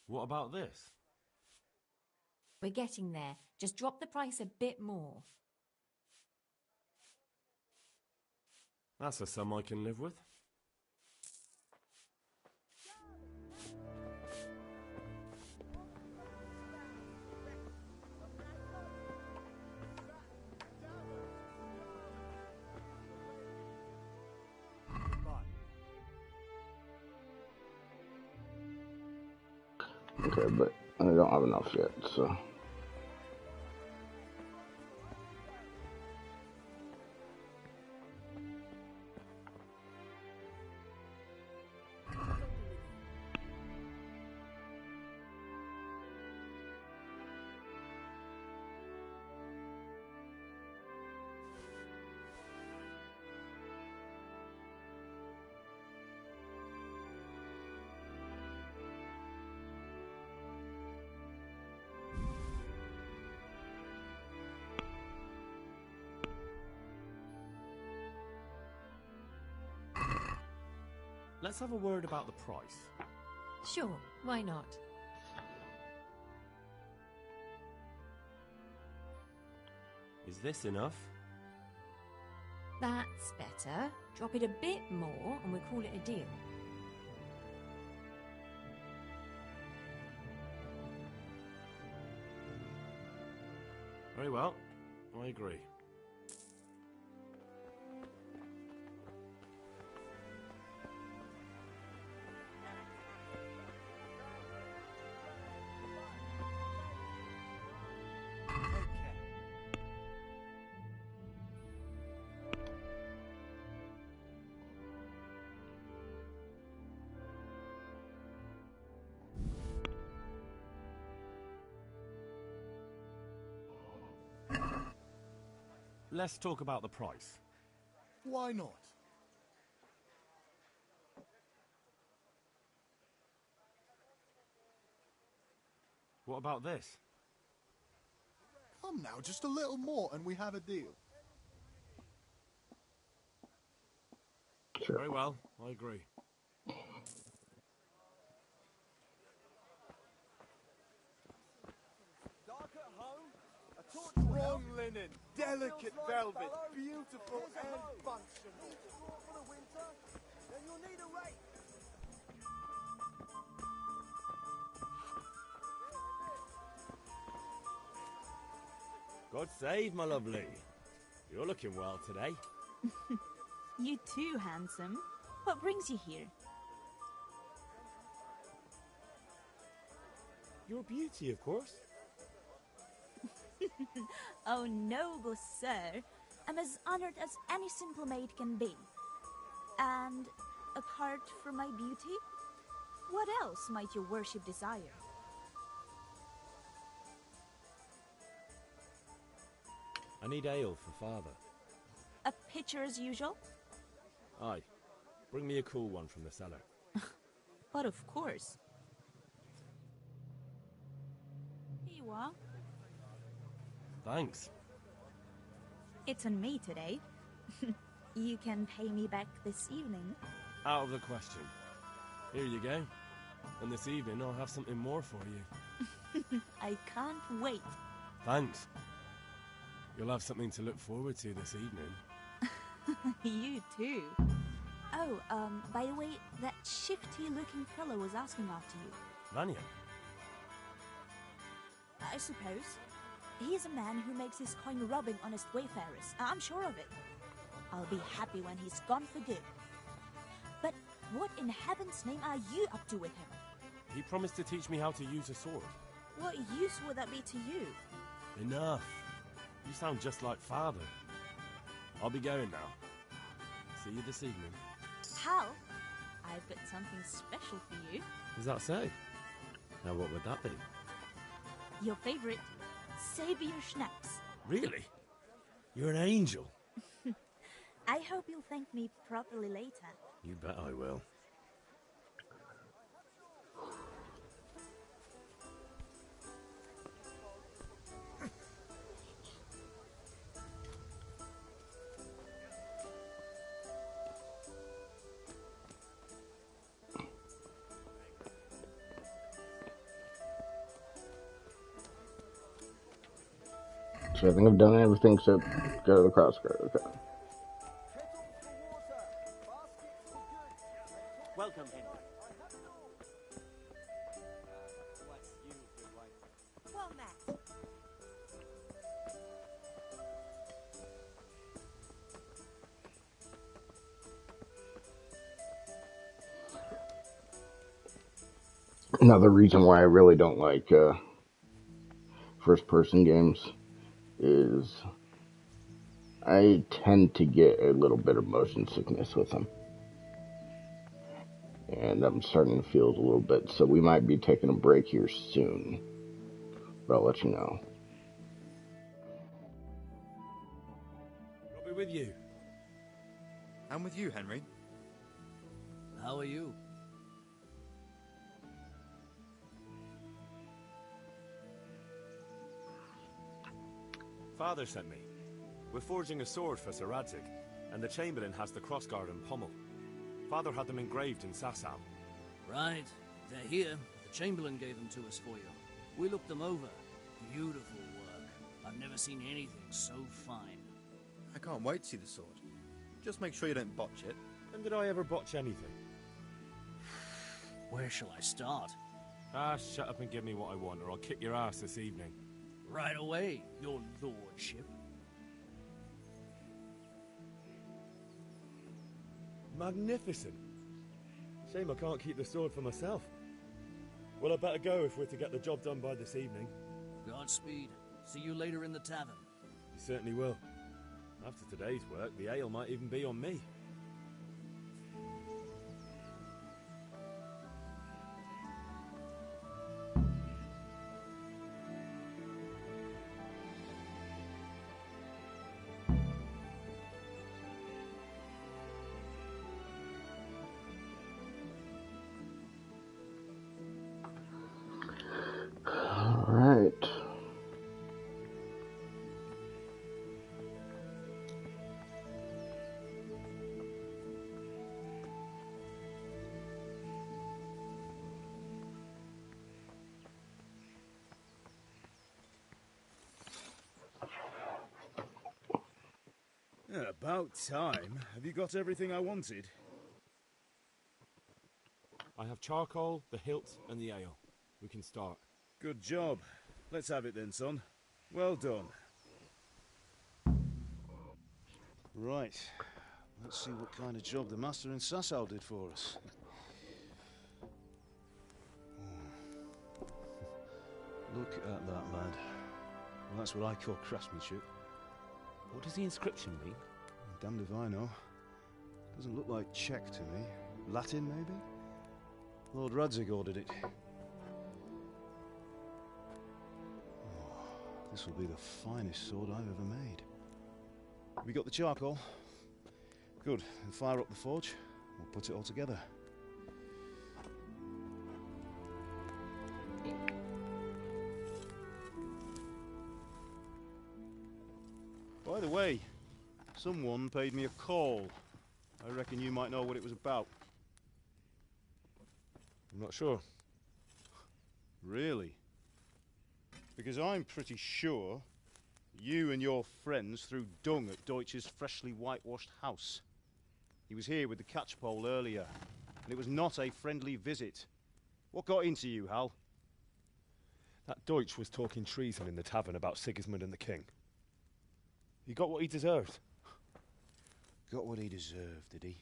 What about this? We're getting there. Just drop the price a bit more. That's a sum I can live with. Okay, but I don't have enough yet, so. Let's have a word about the price. Sure, why not? Is this enough? That's better. Drop it a bit more and we'll call it a deal. Very well. I agree. Let's talk about the price. Why not? What about this? Come now, just a little more and we have a deal. Very well, I agree. Strong linen, delicate velvet, beautiful and functional. Then you'll need a rake. God save, my lovely. You're looking well today. You too, handsome. What brings you here? Your beauty, of course. Oh, noble sir. I'm as honored as any simple maid can be. And apart from my beauty, what else might your worship desire? I need ale for father. A pitcher as usual? Aye. Bring me a cool one from the cellar. But of course. Here you are. Thanks. It's on me today. You can pay me back this evening. Out of the question. Here you go. And this evening I'll have something more for you. I can't wait. Thanks. You'll have something to look forward to this evening. You too. Oh, by the way, that shifty-looking fellow was asking after you. Vanya? I suppose. He's a man who makes his coin robbing honest wayfarers. I'm sure of it. I'll be happy when he's gone for good. But what in heaven's name are you up to with him? He promised to teach me how to use a sword. What use would that be to you? Enough. You sound just like father. I'll be going now. See you this evening. Hal, I've got something special for you. Is that so? Now what would that be? Your favorite, Savior Schnapps. Really? You're an angel. I hope you'll thank me properly later. You bet I will. So I think I've done everything except go to the crossguard. Okay. Welcome, Henry. Well met. Another reason why I really don't like first-person games is I tend to get a little bit of motion sickness with them. And I'm starting to feel it a little bit, so we might be taking a break here soon. But I'll let you know. I'll be with you. I'm with you, Henry. How are you? Father sent me. We're forging a sword for Sir Radzig, and the Chamberlain has the crossguard and pommel. Father had them engraved in Sasau. Right. They're here. The Chamberlain gave them to us for you. We looked them over. Beautiful work. I've never seen anything so fine. I can't wait to see the sword. Just make sure you don't botch it. When did I ever botch anything? Where shall I start? Ah, shut up and give me what I want, or I'll kick your ass this evening. Right away, your lordship. Magnificent. Shame I can't keep the sword for myself. Well, I better go if we're to get the job done by this evening. Godspeed. See you later in the tavern. You certainly will. After today's work, the ale might even be on me. Alright. Yeah, about time. Have you got everything I wanted? I have charcoal, the hilt, and the ale. We can start. Good job. Let's have it then, son. Well done. Right. Let's see what kind of job the master in Sasau did for us. Look at that, lad. Well, that's what I call craftsmanship. What does the inscription mean? Damned if I know. Doesn't look like Czech to me. Latin, maybe? Lord Radzig ordered it. Oh, this will be the finest sword I've ever made. Have you got the charcoal? Good. Then fire up the forge. We'll put it all together. By the way, someone paid me a call. I reckon you might know what it was about. I'm not sure. Really? Because I'm pretty sure you and your friends threw dung at Deutsch's freshly whitewashed house. He was here with the catchpole earlier, and it was not a friendly visit. What got into you, Hal? That Deutsch was talking treason in the tavern about Sigismund and the king. He got what he deserved. Got what he deserved, did he?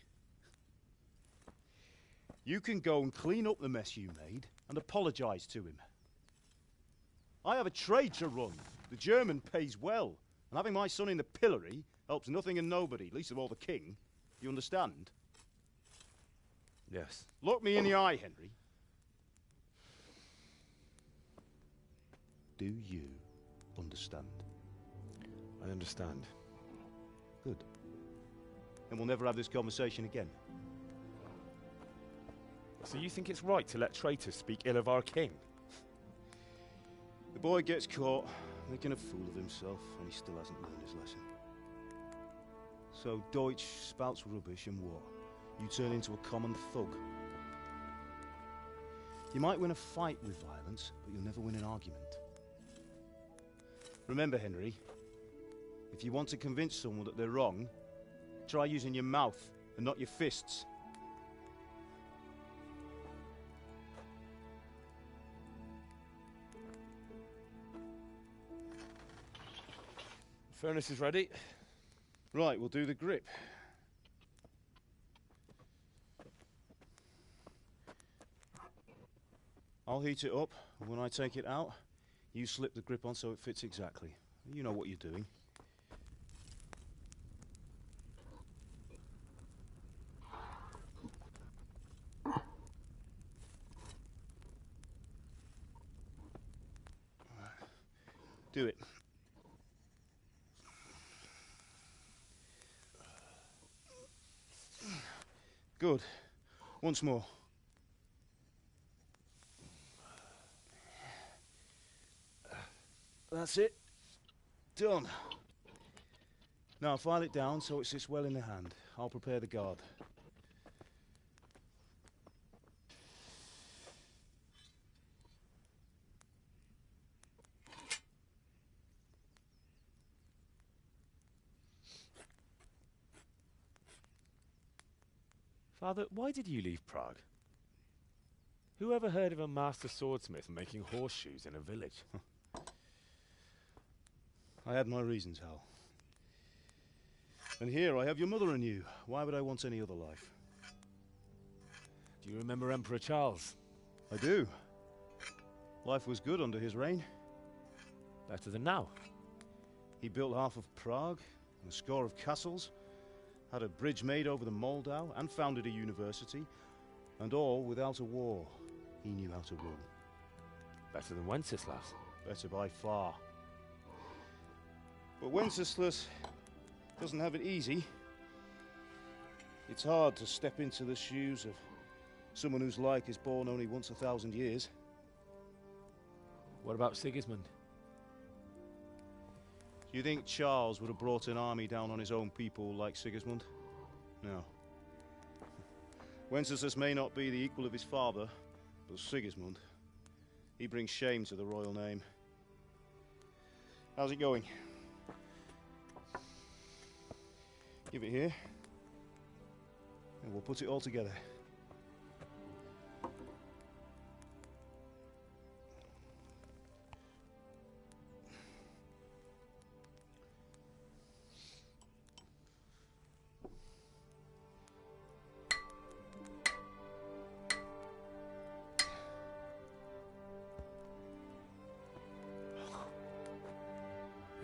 You can go and clean up the mess you made and apologise to him. I have a trade to run. The German pays well, and having my son in the pillory helps nothing and nobody, least of all the king. You understand? Yes. Look me in the eye, Henry. Do you understand? I understand. Good. Then we'll never have this conversation again. So you think it's right to let traitors speak ill of our king? The boy gets caught, making a fool of himself, and he still hasn't learned his lesson. So Deutsch spouts rubbish, and what? You turn into a common thug. You might win a fight with violence, but you'll never win an argument. Remember, Henry, If you want to convince someone that they're wrong, try using your mouth and not your fists. Furnace is ready. Right, we'll do the grip. I'll heat it up, and when I take it out, you slip the grip on so it fits exactly. You know what you're doing. Do it. Good. Once more. That's it. Done. Now file it down so it sits well in the hand. I'll prepare the guard. Father, why did you leave Prague? Who ever heard of a master swordsmith making horseshoes in a village? I had my reasons, Hal. And here I have your mother and you. Why would I want any other life? Do you remember Emperor Charles? I do. Life was good under his reign. Better than now. He built half of Prague, and a score of castles, had a bridge made over the Moldau, and founded a university, and all without a war. He knew how to run. Better than Wenceslas. Better by far. But Wenceslas doesn't have it easy. It's hard to step into the shoes of someone whose like is born only once 1,000 years. What about Sigismund? Do you think Charles would have brought an army down on his own people like Sigismund? No. Wenceslas may not be the equal of his father, but Sigismund, he brings shame to the royal name. How's it going? Give it here, and we'll put it all together.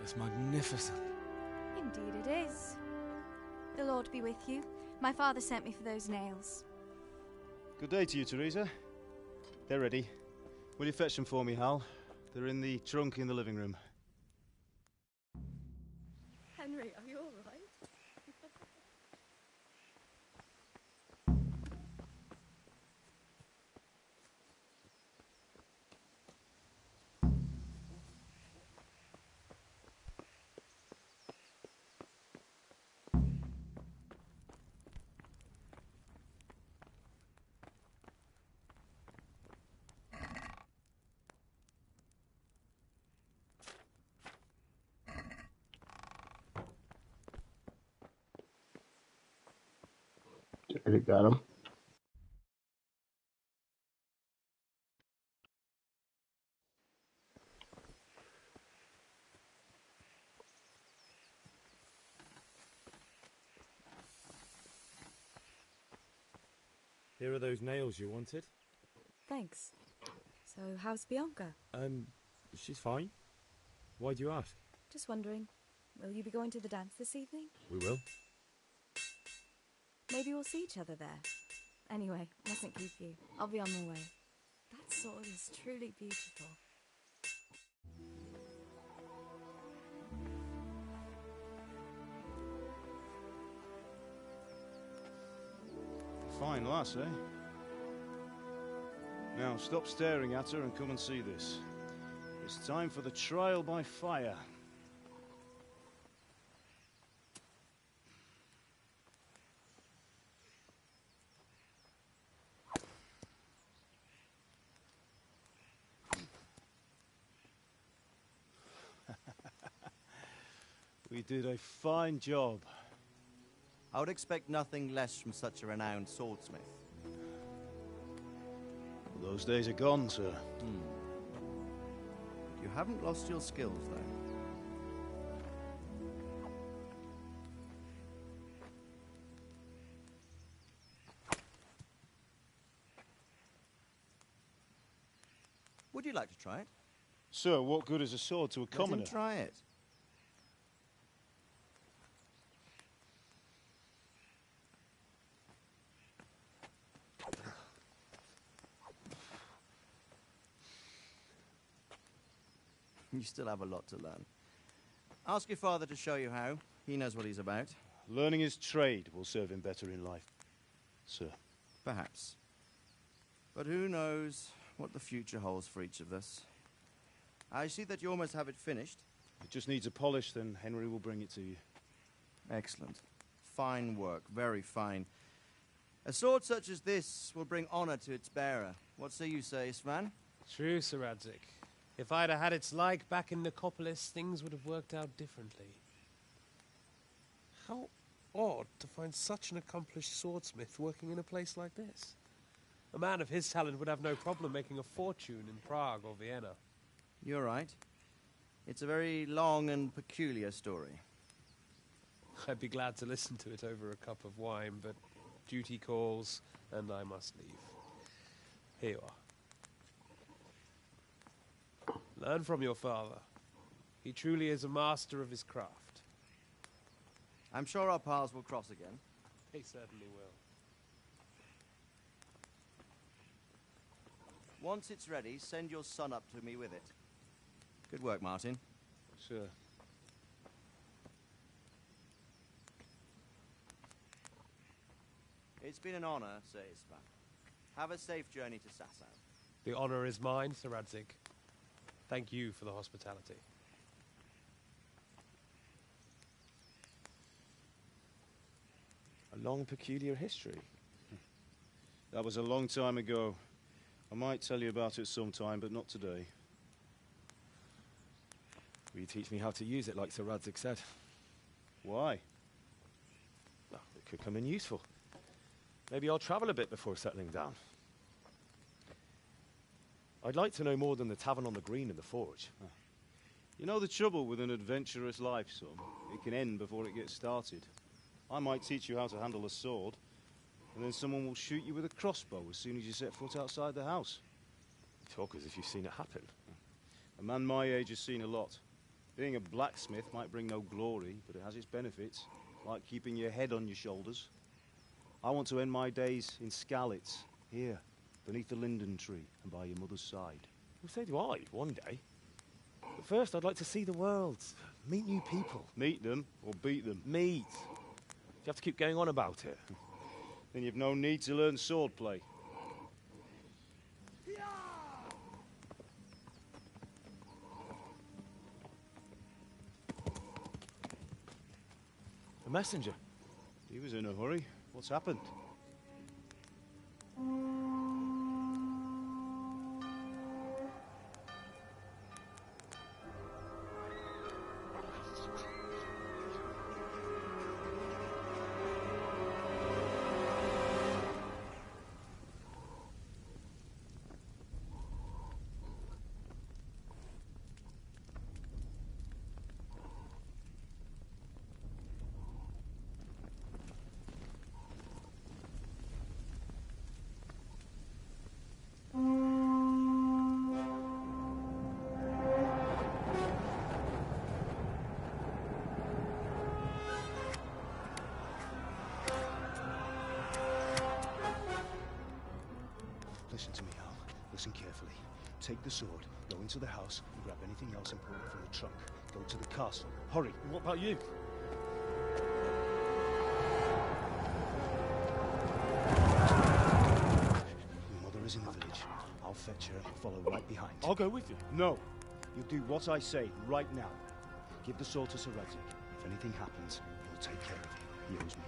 It's magnificent. Indeed it is. The Lord be with you. My father sent me for those nails. Good day to you, Teresa. They're ready. Will you fetch them for me, Hal? They're in the trunk in the living room. Henry, are you all right? Already got him. Here are those nails you wanted. Thanks. So, how's Bianca? She's fine. Why do you ask? Just wondering, will you be going to the dance this evening? We will. Maybe we'll see each other there. Anyway, mustn't keep you. I'll be on my way. That sword is truly beautiful. Fine lass, eh? Now, stop staring at her and come and see this. It's time for the trial by fire. We did a fine job. I would expect nothing less from such a renowned swordsmith. Those days are gone, sir. You haven't lost your skills, though. Would you like to try it? Sir, what good is a sword to a commoner? Let him try it. You still have a lot to learn. Ask your father to show you how. He knows what he's about. Learning his trade will serve him better in life, sir. Perhaps. But who knows what the future holds for each of us. I see that you almost have it finished. It just needs a polish, then Henry will bring it to you. Excellent. Fine work, very fine. A sword such as this will bring honor to its bearer. What say you, Svan? True, Sir Radzig. If I'd have had its like back in Nicopolis, things would have worked out differently. How odd to find such an accomplished swordsmith working in a place like this. A man of his talent would have no problem making a fortune in Prague or Vienna. You're right. It's a very long and peculiar story. I'd be glad to listen to it over a cup of wine, but duty calls, and I must leave. Here you are. Learn from your father. He truly is a master of his craft. I'm sure our paths will cross again. They certainly will. Once it's ready, send your son up to me with it. Good work, Martin. Sure. It's been an honor, Sir Ispan. Have a safe journey to Sasau. The honor is mine, Sir Radzig. Thank you for the hospitality. A long, peculiar history. That was a long time ago. I might tell you about it sometime, but not today. Will you teach me how to use it, like Sir Radzig said? Why? Well, it could come in useful. Maybe I'll travel a bit before settling down. I'd like to know more than the tavern on the green and the forge. You know the trouble with an adventurous life, son? It can end before it gets started. I might teach you how to handle a sword, and then someone will shoot you with a crossbow as soon as you set foot outside the house. You talk as if you've seen it happen. A man my age has seen a lot. Being a blacksmith might bring no glory, but it has its benefits, like keeping your head on your shoulders. I want to end my days in Skalitz, here, beneath the linden tree and by your mother's side. Well, so do I, one day. But first, I'd like to see the world, meet new people. Meet them or beat them? Meet. You have to keep going on about it. Then you've no need to learn swordplay. A messenger. He was in a hurry. What's happened? Listen to me, Al. Listen carefully. Take the sword, go into the house, and grab anything else important from the trunk. Go to the castle. Hurry. And what about you? Your mother is in the village. I'll fetch her and follow right behind. I'll go with you. No. You'll do what I say right now. Give the sword to Sir Radzig. If anything happens, he'll take care of you. He owes me.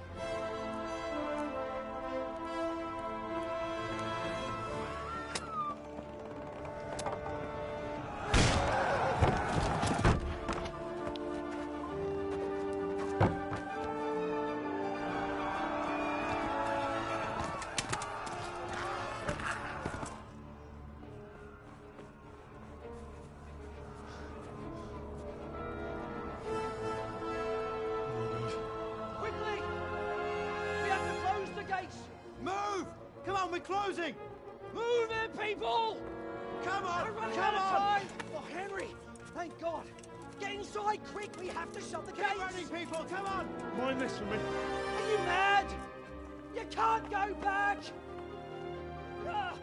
closing! Move it, people! Come on! We're running Come out of on! time! Oh, Henry! Thank God! Get inside, quick! We have to shut the gates! Keep running, people! Come on! Mind this for me. Are you mad? You can't go back! Ah.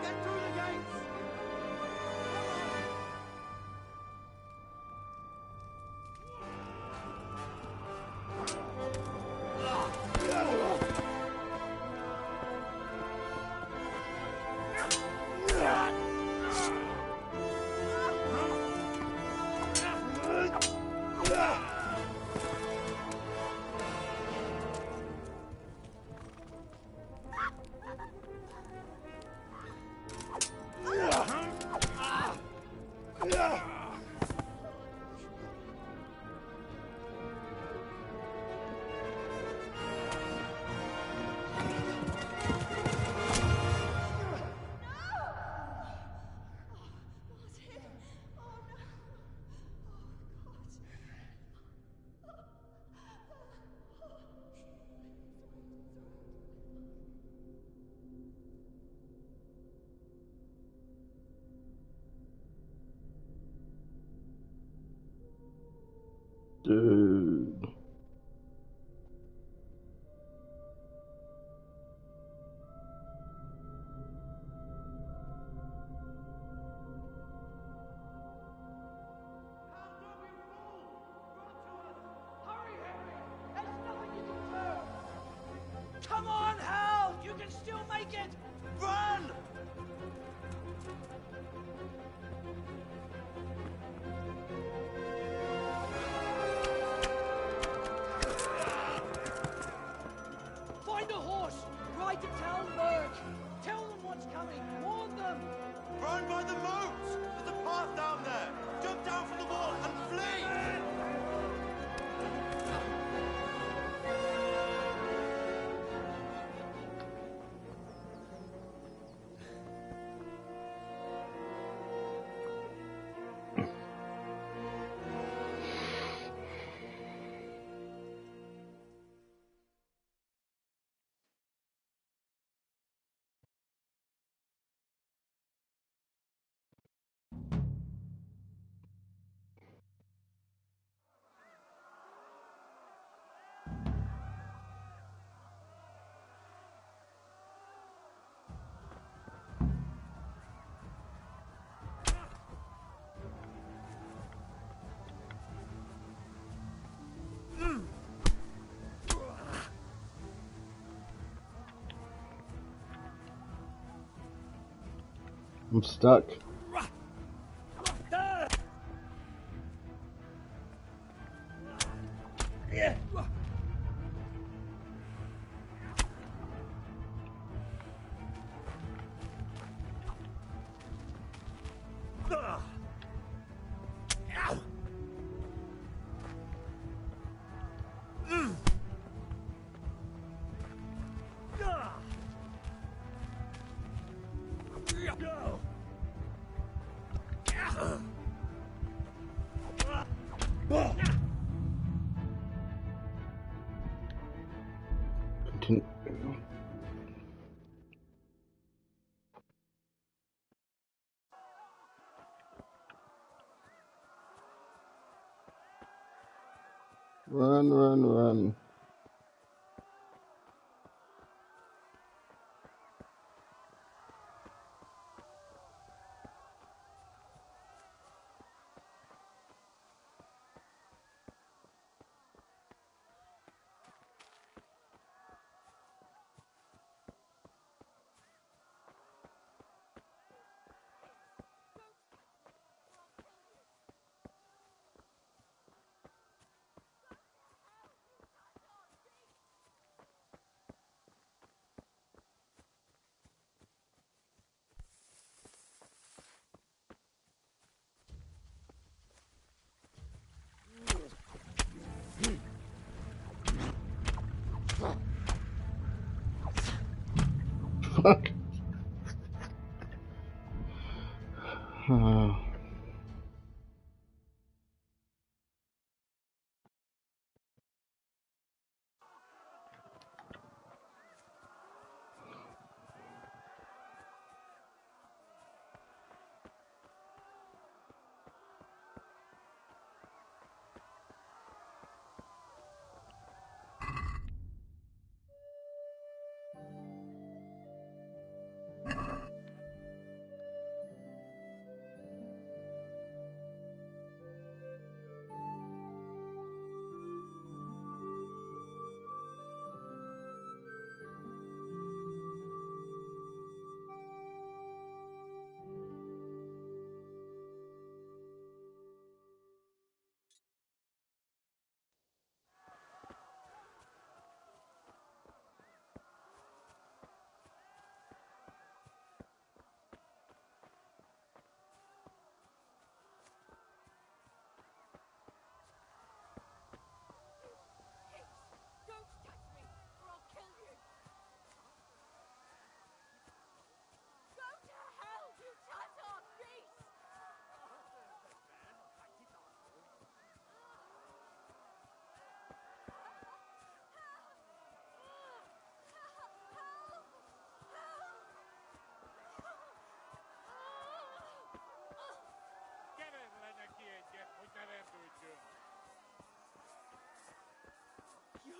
Get through the gates! Dude. Come on, Hal! You can still make it! Run! Find a horse! Ride to town, Merc! Tell them what's coming! Warn them! Run by the moat! There's a path down there! Jump down from the wall and flee! I'm stuck. Run, run, run.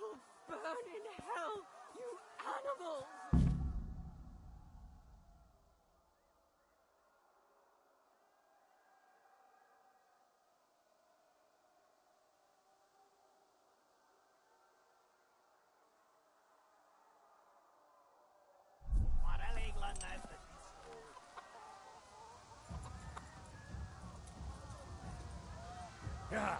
You'll burn in hell, you animals! Yeah.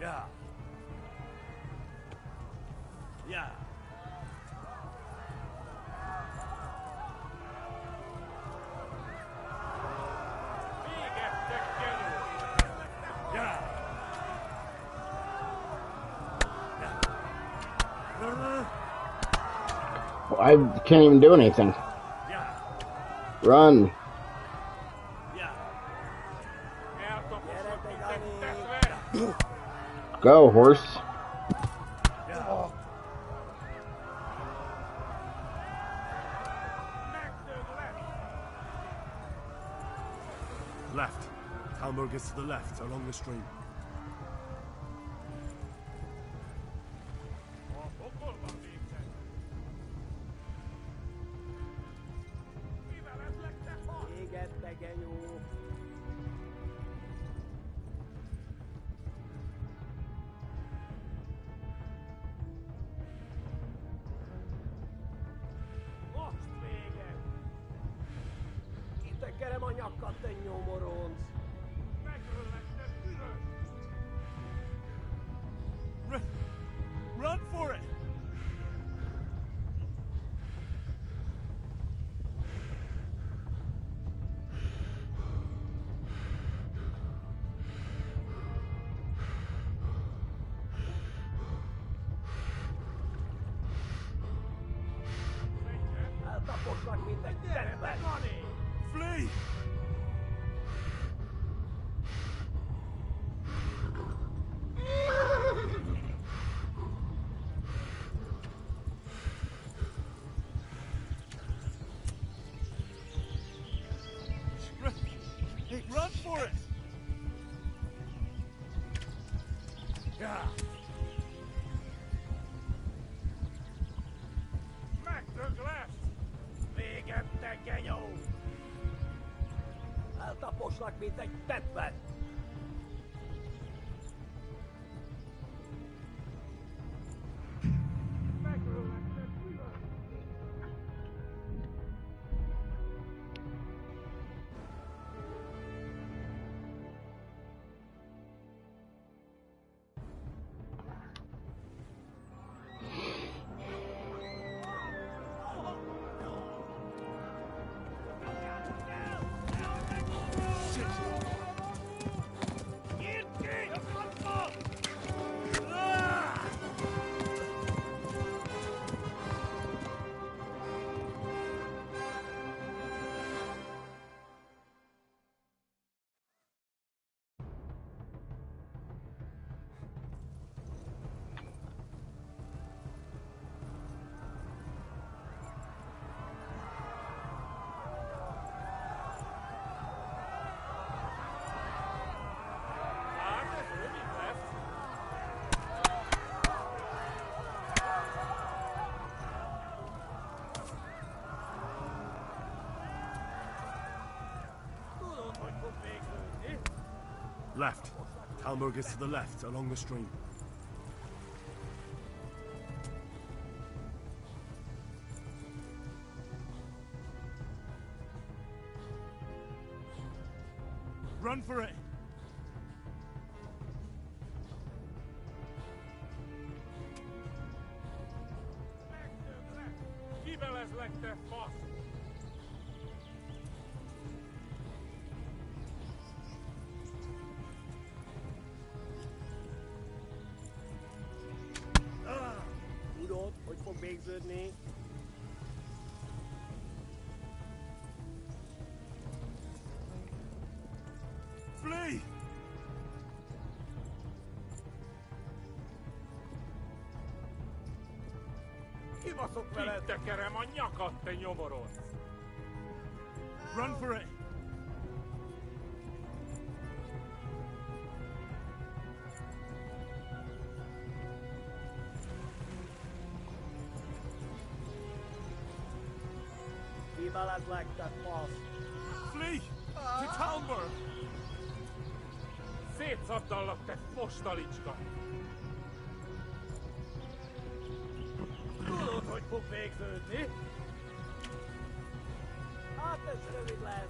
Yeah. Yeah. Yeah. I can't even do anything. Run. Go, horse. Left. Talmberg is to the left, along the stream. Tekerem a nyakat, te nyomoronc! Run for it! Eltaposlak, mint egy tetvet! Flee! Run for it! Yeah. Megtök left! Véged, te genyó! Eltaposlak, mint egy tetvet! Left. Talmberg is to the left, along the stream. Run for it! efter fast. Tudod, hogy fog végződni? Flee! Kibaszott veled! Kitekerem a nyakat, te nyomoron! Run for it! Kibalázlak, te fasz! Flee! To Talmor! Szétszabdallak, te fostalicska! Tudod, hogy fog végződni? Hát ez rövid lesz.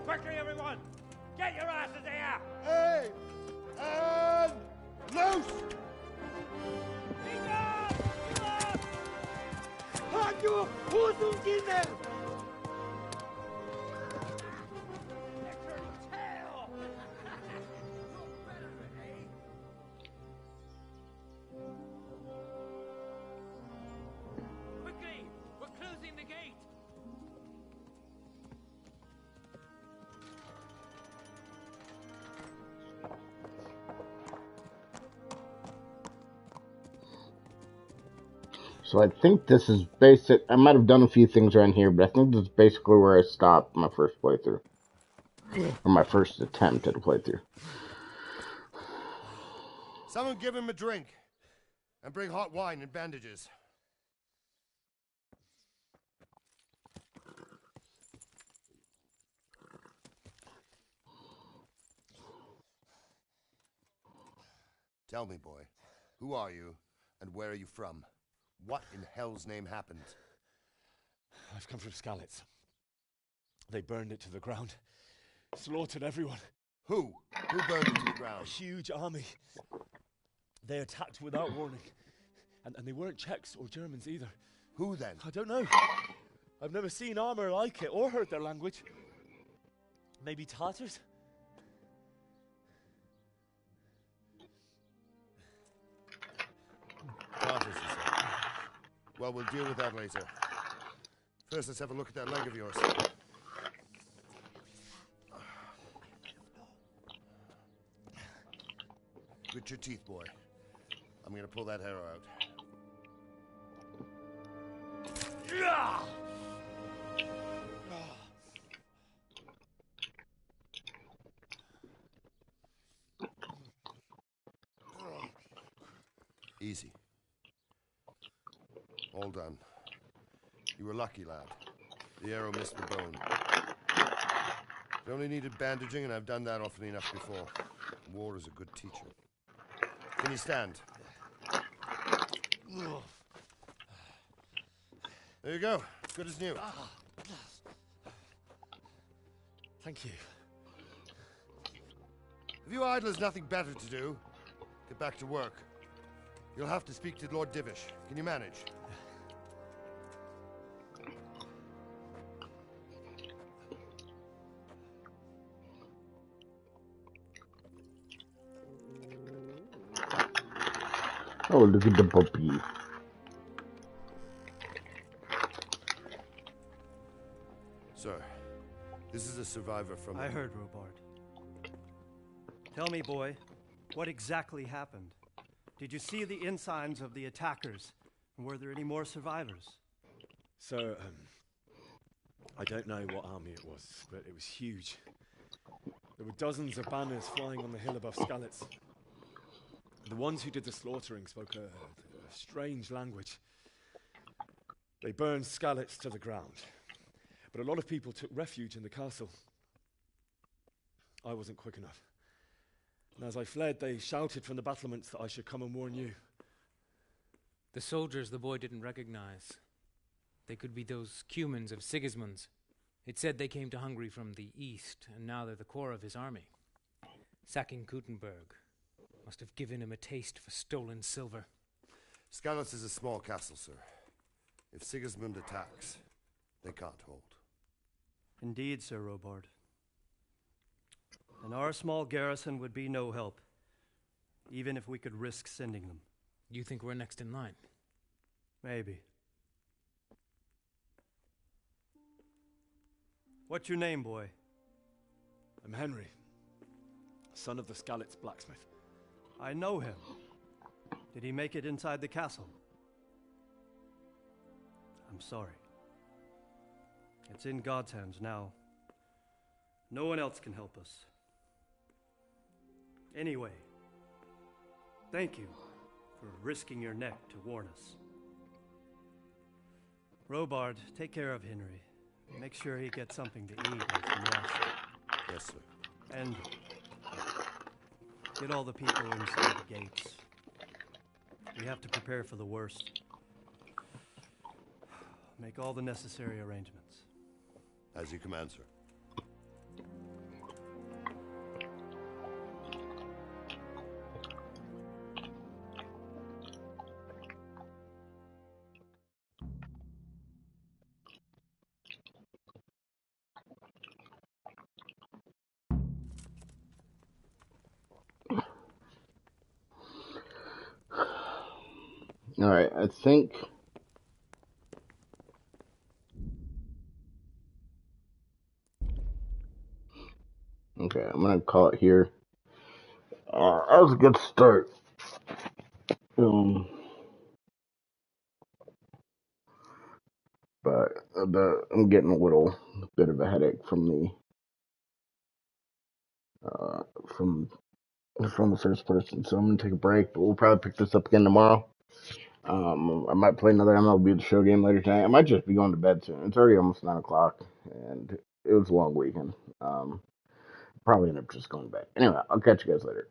Quickly, everyone! Get your asses here! Hey! And loose! Hagyjuk! Húzzunk innen! Quickly! We're closing the gate! So I think this is basic. I might have done a few things around here, but I think this is basically where I stopped my first playthrough. Or my first attempt at a playthrough. Someone give him a drink. And bring hot wine and bandages. Tell me, boy, who are you, and where are you from? What in hell's name happened? I've come from Skalitz. They burned it to the ground. Slaughtered everyone. Who? Who burned it to the ground? A huge army. They attacked without warning. And they weren't Czechs or Germans either. Who then? I don't know. I've never seen armor like it or heard their language. Maybe Tatars? Tartars, you say? Well, we'll deal with that later. First, let's have a look at that leg of yours. Grit your teeth, boy. I'm gonna pull that arrow out. Easy. All done. You were lucky, lad. The arrow missed the bone. It only needed bandaging, and I've done that often enough before. War is a good teacher. Can you stand? There you go. Good as new. Thank you. Have you idlers nothing better to do? Get back to work. You'll have to speak to Lord Divish. Can you manage? Oh, look at the puppy. Sir, this is a survivor from... I heard, Robard. Tell me, boy, what exactly happened? Did you see the ensigns of the attackers? And were there any more survivors? So, I don't know what army it was, but it was huge. There were dozens of banners flying on the hill above Skalitz. The ones who did the slaughtering spoke a strange language. They burned Skalitz to the ground, but a lot of people took refuge in the castle. I wasn't quick enough. And as I fled, they shouted from the battlements that I should come and warn you. The soldiers the boy didn't recognize. They could be those Cumans of Sigismund's. It said they came to Hungary from the east, and now they're the core of his army. Sacking Kuttenberg must have given him a taste for stolen silver. Skalitz is a small castle, sir. If Sigismund attacks, they can't hold. Indeed, Sir Robard. And our small garrison would be no help, even if we could risk sending them. You think we're next in line? Maybe. What's your name, boy? I'm Henry, son of the Skalitz blacksmith. I know him. Did he make it inside the castle? I'm sorry. It's in God's hands now. No one else can help us. Anyway, thank you for risking your neck to warn us. Robard, take care of Henry. Make sure he gets something to eat and some rest. Yes, sir. And get all the people inside the gates. We have to prepare for the worst. Make all the necessary arrangements. As you command, sir. Alright, I think... Okay, I'm gonna call it here. That was a good start. But I'm getting a little bit of a headache from the from the first person, so I'm gonna take a break. But we'll probably pick this up again tomorrow. I might play another MLB The Show game later tonight. I might just be going to bed soon. It's already almost 9 o'clock, and it was a long weekend. Probably end up just going to bed. Anyway, I'll catch you guys later.